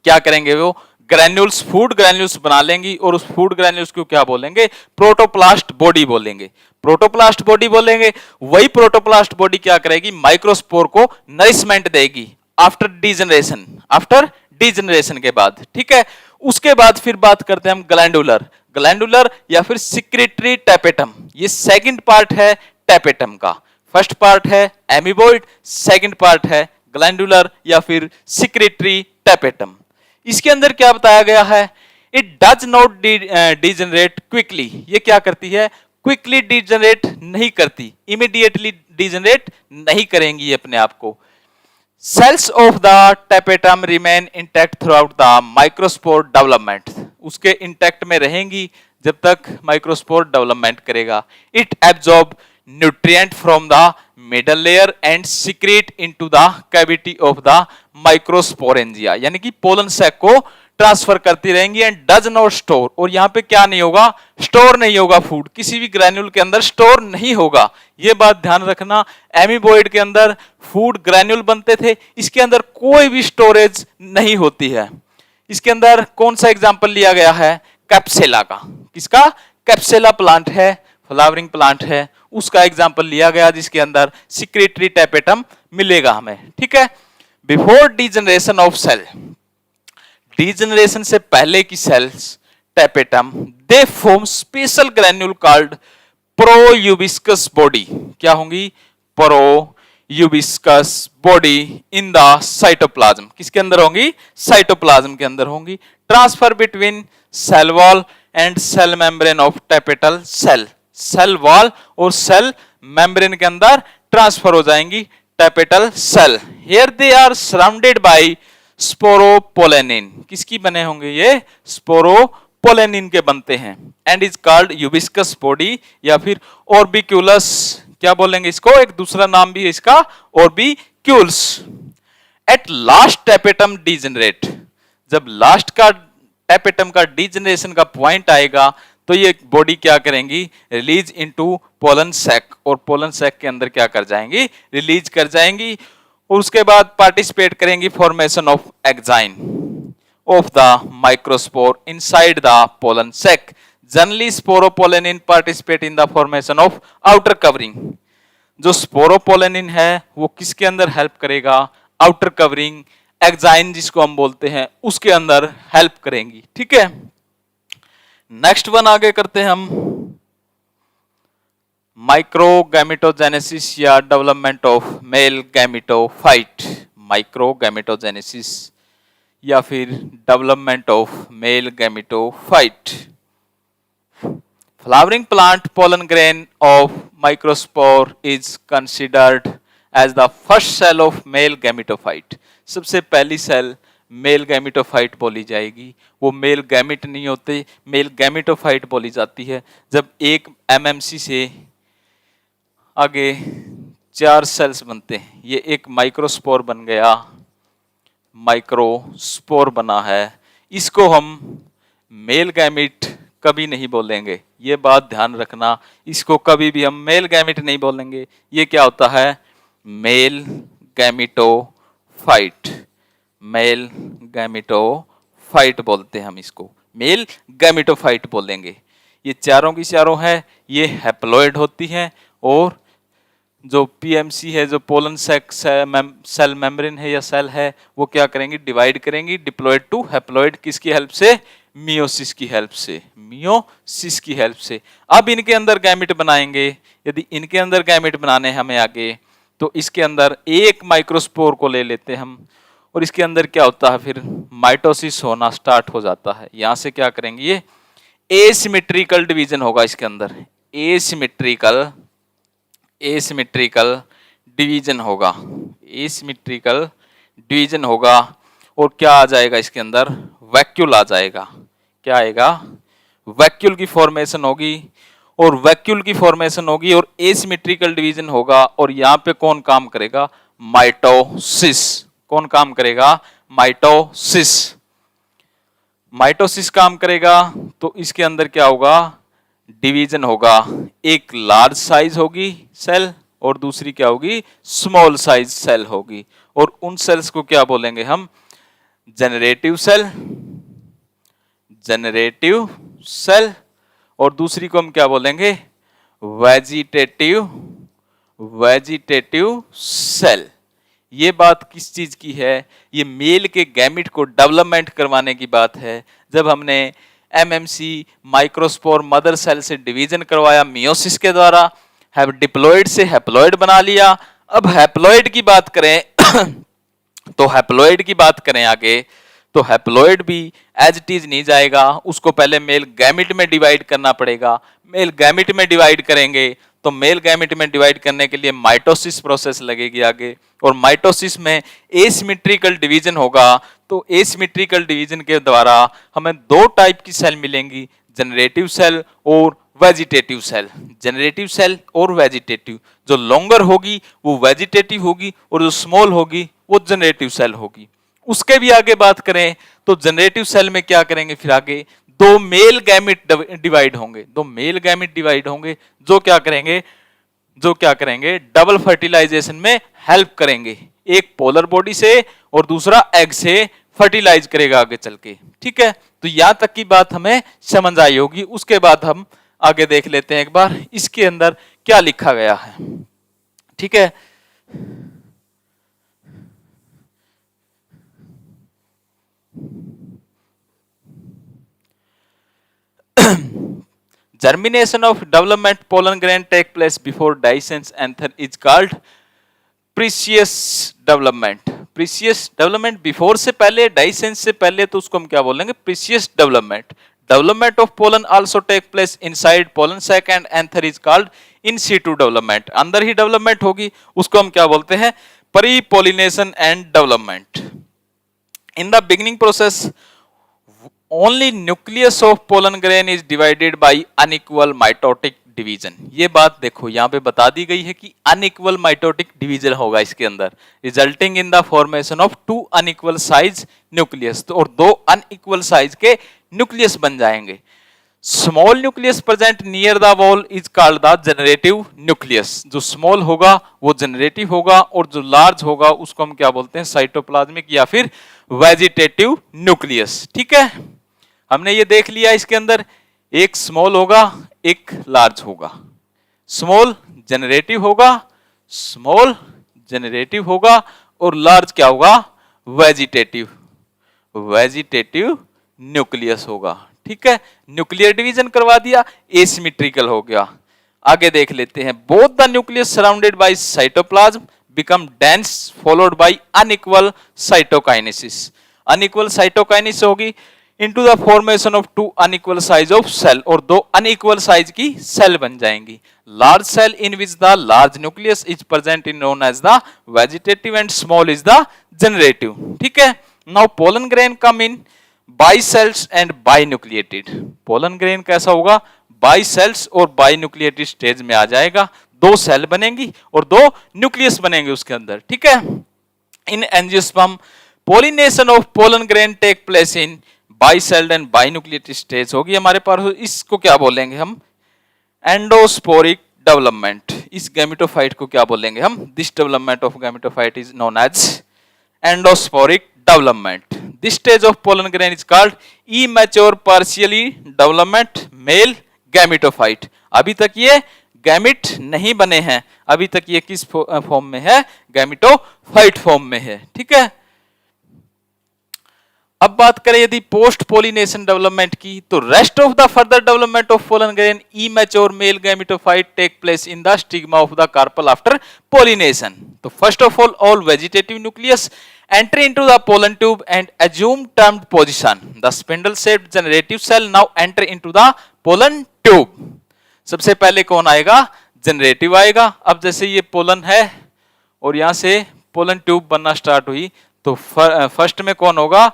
क्या करेंगे, वो ग्रैन्यूल्स, फूड ग्रैन्यूल्स बना लेंगी, और उस फूड ग्रैन्यूल्स को क्या बोलेंगे, प्रोटोप्लास्ट बॉडी बोलेंगे, प्रोटोप्लास्ट बॉडी बोलेंगे। वही प्रोटोप्लास्ट बॉडी क्या करेगी, माइक्रोस्पोर को नरिशमेंट देगी आफ्टर डीजनरेशन, आफ्टर डीजनरेशन के बाद। ठीक है, उसके बाद फिर बात करते हैं हम ग्लैंडुलर, ग्लैंडुलर या फिर सिक्रेटरी टैपेटम। ये सेकंड पार्ट है टैपेटम का, फर्स्ट पार्ट है एमीबॉइड, सेकंड पार्ट है ग्लैंडुलर या फिर सिक्रेटरी टैपेटम। इसके अंदर क्या बताया गया है, it does not degenerate quickly, ये क्या करती है, क्विकली डीजनरेट नहीं करती, इमीडिएटली डीजनरेट नहीं करेंगी अपने आप को। Cells of the tapetum remain intact throughout the microspore development, उसके इंटैक्ट में रहेंगी जब तक माइक्रोस्पोर डेवलपमेंट करेगा। It absorb nutrient from the middle layer and secrete into the cavity of the microsporangia, यानी कि पोलन सैक को ट्रांसफर करती रहेंगी। एंड डज नॉट स्टोर, और यहां पे क्या नहीं होगा, स्टोर नहीं होगा, फूड किसी भी ग्रैन्यूल के अंदर स्टोर नहीं होगा, ये बात ध्यान रखना। एमीबॉइड के अंदर फूड ग्रैन्यूल बनते थे, इसके अंदर कोई भी स्टोरेज नहीं होती है। इसके अंदर कौन सा एग्जाम्पल लिया गया है, कैप्सेला का, किसका, कैप्सेला प्लांट है, फ्लावरिंग प्लांट है, उसका एग्जाम्पल लिया गया जिसके अंदर सिक्रेटरी टैपेटम मिलेगा हमें। ठीक है, before degeneration of cell, degeneration से पहले की cells tapetum, they form special granule called pro-Ubisch body. क्या होंगी? Pro-Ubisch body in the cytoplasm. किसके अंदर होंगी? साइटोप्लाज्म के अंदर होंगी। Transfer between cell wall and cell membrane of tapetal cell. Cell wall और सेल मेम्ब्रेन के अंदर ट्रांसफर हो जाएंगी tapetal cell. Here they are surrounded by sporopollenin. किसकी बने होंगे ये? स्पोरोपोलेनिन के बनते हैं। एंड इज कॉल्ड यूबिस्कस बॉडी या फिर ऑर्बिक्यूलस। क्या बोलेंगे इसको? एक दूसरा नाम भी है इसका, orbicules. At last tapetum degenerate. जब लास्ट का टेपेटम का डीजनरेशन का पॉइंट आएगा तो ये बॉडी क्या करेंगी? रिलीज इनटू पोलन सैक, और पोलन सैक के अंदर क्या कर जाएंगी? रिलीज कर जाएंगी। और उसके बाद पार्टिसिपेट करेंगी formation of exine of the microspore inside the pollen sac. Generally sporopollenin participate in the formation of outer covering. जो स्पोरोपोलेनिन है वो किसके अंदर हेल्प करेगा? आउटर कवरिंग, एग्जाइन जिसको हम बोलते हैं, उसके अंदर हेल्प करेंगी। ठीक है, नेक्स्ट वन आगे करते हैं हम। माइक्रोगैमेटोजेनेसिस या development of male gametophyte. Microgametogenesis या फिर development of male gametophyte. Flowering plant pollen grain of microspore is considered as the first cell of male gametophyte. सबसे पहली सेल मेल गैमेटोफाइट बोली जाएगी। वो मेल गैमेट नहीं होते, मेल गैमेटोफाइट बोली जाती है। जब एक एमएमसी से आगे 4 सेल्स बनते हैं, ये एक माइक्रोस्पोर बन गया, माइक्रोस्पोर बना है, इसको हम मेल गैमेट कभी नहीं बोलेंगे। ये बात ध्यान रखना, इसको कभी भी हम मेल गैमेट नहीं बोलेंगे। ये क्या होता है? Male gametophyte. मेल गैमेटोफाइट बोलते हैं हम इसको, मेल गैमेटोफाइट बोलेंगे। ये चारों की चारों है, ये हैप्लॉइड होती हैं। और जो पीएमसी है, जो पोलन सेल मेम्ब्रेन है या सेल है, वो क्या करेंगी? डिवाइड करेंगी डिप्लॉइड टू हैप्लॉइड। किसकी हेल्प से? मियोसिस की हेल्प से, मियोसिस की हेल्प से। अब इनके अंदर गैमेट बनाएंगे। यदि इनके अंदर गैमेट बनाने हमें आगे, तो इसके अंदर एक माइक्रोस्पोर को ले लेते हैं हम, और इसके अंदर क्या होता है? फिर माइटोसिस होना स्टार्ट हो जाता है। यहां से क्या करेंगे? ये एसिमेट्रिकल डिवीजन होगा इसके अंदर, एसिमेट्रिकल डिवीजन होगा, एसिमेट्रिकल डिवीजन होगा। और क्या आ जाएगा इसके अंदर? वैक्यूल आ जाएगा। क्या आएगा? वैक्यूल की फॉर्मेशन होगी, और वैक्यूल की फॉर्मेशन होगी और एसिमेट्रिकल डिवीजन होगा। और यहां पे कौन काम करेगा? माइटोसिस। कौन काम करेगा? माइटोसिस। माइटोसिस काम करेगा तो इसके अंदर क्या होगा? डिवीजन होगा। एक लार्ज साइज होगी सेल और दूसरी क्या होगी? स्मॉल साइज सेल होगी। और उन सेल्स को क्या बोलेंगे हम? Generative cell, generative cell. और दूसरी को हम क्या बोलेंगे? Vegetative cell. ये बात किस चीज की है? ये मेल के गैमेट को डेवलपमेंट करवाने की बात है। जब हमने एमएमसी माइक्रोस्पोर मदर सेल से डिवीजन करवाया मियोसिस के द्वारा, डिप्लॉइड से हैप्लॉइड बना लिया। अब हैप्लॉइड की बात करें तो हैप्लॉइड की बात करें आगे, तो हैप्लॉइड भी एज इट इज नहीं जाएगा, उसको पहले मेल गैमेट में डिवाइड करना पड़ेगा। मेल गैमेट में डिवाइड करेंगे तो मेल गैमेट में डिवाइड करने के लिए माइटोसिस प्रोसेस लगेगी आगे, और माइटोसिस में एसिमेट्रिकल डिवीजन होगा। तो एसिमेट्रिकल डिवीजन के द्वारा हमें 2 टाइप की सेल मिलेंगी, जनरेटिव सेल और वेजिटेटिव सेल। जनरेटिव सेल और वेजिटेटिव, जो लॉन्गर होगी वो वेजिटेटिव होगी, और जो स्मॉल होगी वो जनरेटिव सेल होगी। उसके भी आगे बात करें तो जनरेटिव सेल में क्या करेंगे? फिर आगे 2 मेल गैमेट डिवाइड होंगे, 2 मेल गैमेट डिवाइड होंगे, जो क्या करेंगे? डबल फर्टिलाइजेशन में हेल्प करेंगे। एक पोलर बॉडी से और दूसरा एग से फर्टिलाइज करेगा आगे चल के। ठीक है, तो यहां तक की बात हमें समझ आई होगी। उसके बाद हम आगे देख लेते हैं एक बार इसके अंदर क्या लिखा गया है। ठीक है, Germination of development pollen grain take place before dehiscence anther is called precious development. Precious development before से पहले, डाइसेंस से पहले, तो उसको हम क्या बोलेंगे? Precious development. Development of pollen also take place inside pollen sac and anther is called in situ development. अंदर ही डेवलपमेंट होगी, उसको हम क्या बोलते हैं? Pre pollination and development. In the beginning process only nucleus of pollen grain is divided by unequal mitotic division. ये बात देखो यहां पे बता दी गई है कि अनइक्वल माइटोटिक डिवीजन होगा इसके अंदर, resulting in the formation of two unequal size nucleus. तो और दो अनइक्वल साइज के न्यूक्लियस बन जाएंगे। Small nucleus present near the wall is called the generative nucleus. जो स्मॉल होगा वो जनरेटिव होगा, और जो लार्ज होगा उसको हम क्या बोलते हैं? साइटोप्लाज्मिक या फिर वेजिटेटिव न्यूक्लियस। ठीक है, हमने ये देख लिया। इसके अंदर एक स्मॉल होगा, एक लार्ज होगा। स्मॉल जनरेटिव होगा, स्मॉल जनरेटिव होगा, और लार्ज क्या होगा? वेजिटेटिव, वेजिटेटिव न्यूक्लियस होगा। ठीक है, न्यूक्लियर डिवीजन करवा दिया, एसिमेट्रिकल हो गया। आगे देख लेते हैं। Both the nucleus surrounded by cytoplasm become dense followed by unequal cytokinesis. Unequal cytokinesis होगी into the formation of two unequal size of cell, और दो unequal size की सेल बन जाएंगी। large cell in which the large nucleus is present is known as the vegetative and small is the generative। ठीक है, now pollen grain come in bicells and binucleated। pollen grain कैसा होगा? bicells और binucleated स्टेज में आ जाएगा। दो सेल बनेंगी और दो न्यूक्लियस बनेंगे उसके अंदर। ठीक है, in angiosperm pollination of pollen grain take place in bicelled and binucleated stage होगी हमारे पास। इसको क्या बोलेंगे हम? एंडोस्पोरिक डेवलपमेंट। इस गैमेटोफाइट को क्या बोलेंगे हम? This development of gametophyte is known as endosporic development. This stage of pollen grain is called immature partially development male gametophyte. अभी तक ये गैमिट नहीं बने हैं, अभी तक ये किस फॉर्म में है? गैमेटोफाइट फॉर्म में है। ठीक है, अब बात करें यदि पोस्ट पोलिनेशन डेवलपमेंट की, तो rest of the further development of pollen grain immature male gametophyte take place in the stigma of the carpel after pollination. तो first of all vegetative nucleus enter into the pollen tube and assume termed position. The spindle shaped generative cell now enter into the pollen tube. सबसे पहले कौन आएगा? जनरेटिव आएगा। अब जैसे ये पोलन है और यहां से पोलन ट्यूब बनना स्टार्ट हुई, तो फर्स्ट में कौन होगा?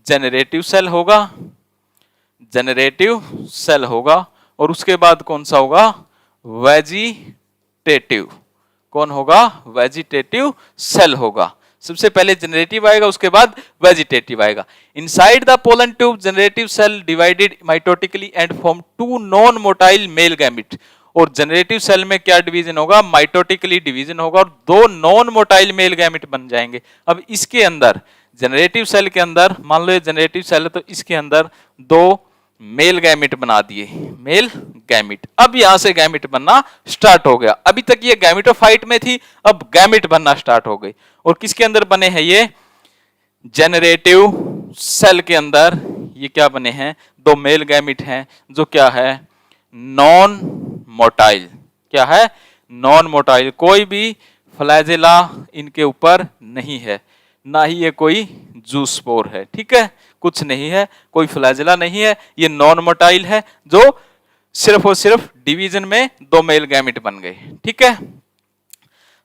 जनरेटिव सेल होगा, जनरेटिव सेल होगा, और उसके बाद कौन सा होगा? वेजिटेटिव। कौन होगा? वेजिटेटिव सेल होगा। सबसे पहले जनरेटिव आएगा, उसके बाद वेजिटेटिव आएगा। Inside the pollen tube generative cell divided mitotically and form two non motile male gamete. और जनरेटिव सेल में क्या डिवीजन होगा? माइटोटिकली डिवीजन होगा, और दो नॉन मोटाइल मेल गैमिट बन जाएंगे। अब इसके अंदर जनरेटिव सेल के अंदर, मान लो ये जनरेटिव सेल है, तो इसके अंदर दो मेल गैमिट बना दिए, मेल गैमिट। अब यहां से गैमिट बनना स्टार्ट हो गया। अभी तक ये गैमेटोफाइट में थी, अब गैमिट बनना स्टार्ट हो गई। और किसके अंदर बने हैं ये? जनरेटिव सेल के अंदर ये क्या बने हैं? दो मेल गैमिट हैं, जो क्या है? Non motile. क्या है? Non motile. कोई भी फ्लैजेला इनके ऊपर नहीं है, ना ही ये कोई जूस्पोर है। ठीक है, कुछ नहीं है, कोई फ्लैजेला नहीं है, ये नॉन मोटाइल है, जो सिर्फ और सिर्फ डिवीजन में दो मेल गैमिट बन गए। ठीक है,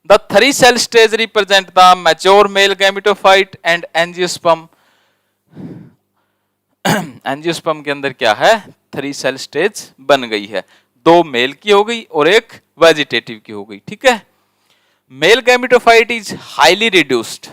the three cell stage represent the mature male gametophyte and angiosperm. Angiosperm के अंदर क्या है? थ्री सेल स्टेज बन गई है, दो मेल की हो गई और एक वेजिटेटिव की हो गई। ठीक है, male gametophyte is highly reduced.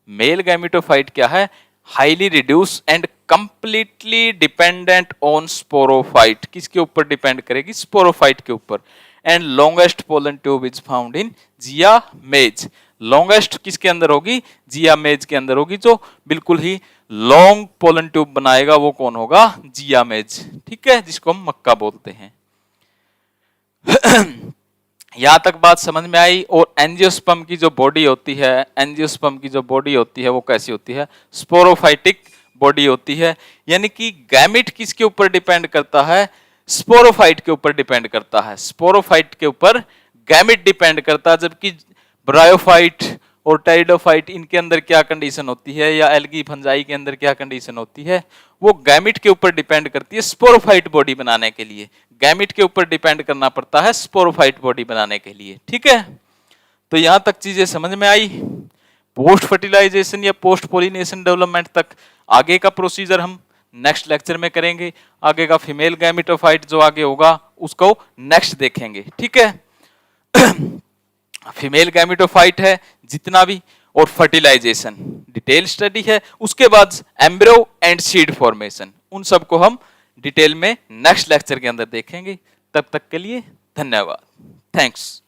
Male gametophyte क्या है? Highly reduce and completely dependent on sporophyte. किसके ऊपर डिपेंड करेगी? स्पोरोफाइट के ऊपर। And longest pollen tube is found in जियामेज। Longest किसके अंदर होगी? जियामेज के अंदर होगी। जो बिल्कुल ही लॉन्ग पोलन ट्यूब बनाएगा वो कौन होगा? जियामेज। ठीक है, जिसको हम मक्का बोलते हैं। यहां तक बात समझ में आई। और एंजियोस्पर्म की जो बॉडी होती है, एंजियोस्पर्म की जो बॉडी होती है वो कैसी होती है? स्पोरोफाइटिक बॉडी होती है। यानी कि गैमिट किसके ऊपर डिपेंड करता है? स्पोरोफाइट के ऊपर डिपेंड करता है, स्पोरोफाइट के ऊपर गैमेट डिपेंड करता है, जबकि ब्रायोफाइट और टेरिडोफाइट इनके अंदर क्या कंडीशन होती है, या एल्गी फंजाई के अंदर क्या कंडीशन होती है, वो गैमेट के ऊपर डिपेंड करती है। स्पोरोफाइट बॉडी बनाने के लिए गैमेट के ऊपर डिपेंड करना पड़ता है स्पोरोफाइट बॉडी बनाने के लिए। ठीक है, तो यहां तक चीजें समझ में आई। पोस्ट फर्टिलाइजेशन या पोस्ट पोलिनेशन डेवलपमेंट तक आगे का प्रोसीजर हम नेक्स्ट लेक्चर में करेंगे। आगे का फीमेल गैमेटोफाइट जो आगे होगा उसको नेक्स्ट देखेंगे। ठीक है, फीमेल गैमेटोफाइट है जितना भी, और फर्टिलाइजेशन डिटेल स्टडी है। उसके बाद एम्ब्रियो एंड सीड फॉर्मेशन, उन सबको हम डिटेल में नेक्स्ट लेक्चर के अंदर देखेंगे। तब तक के लिए धन्यवाद, थैंक्स।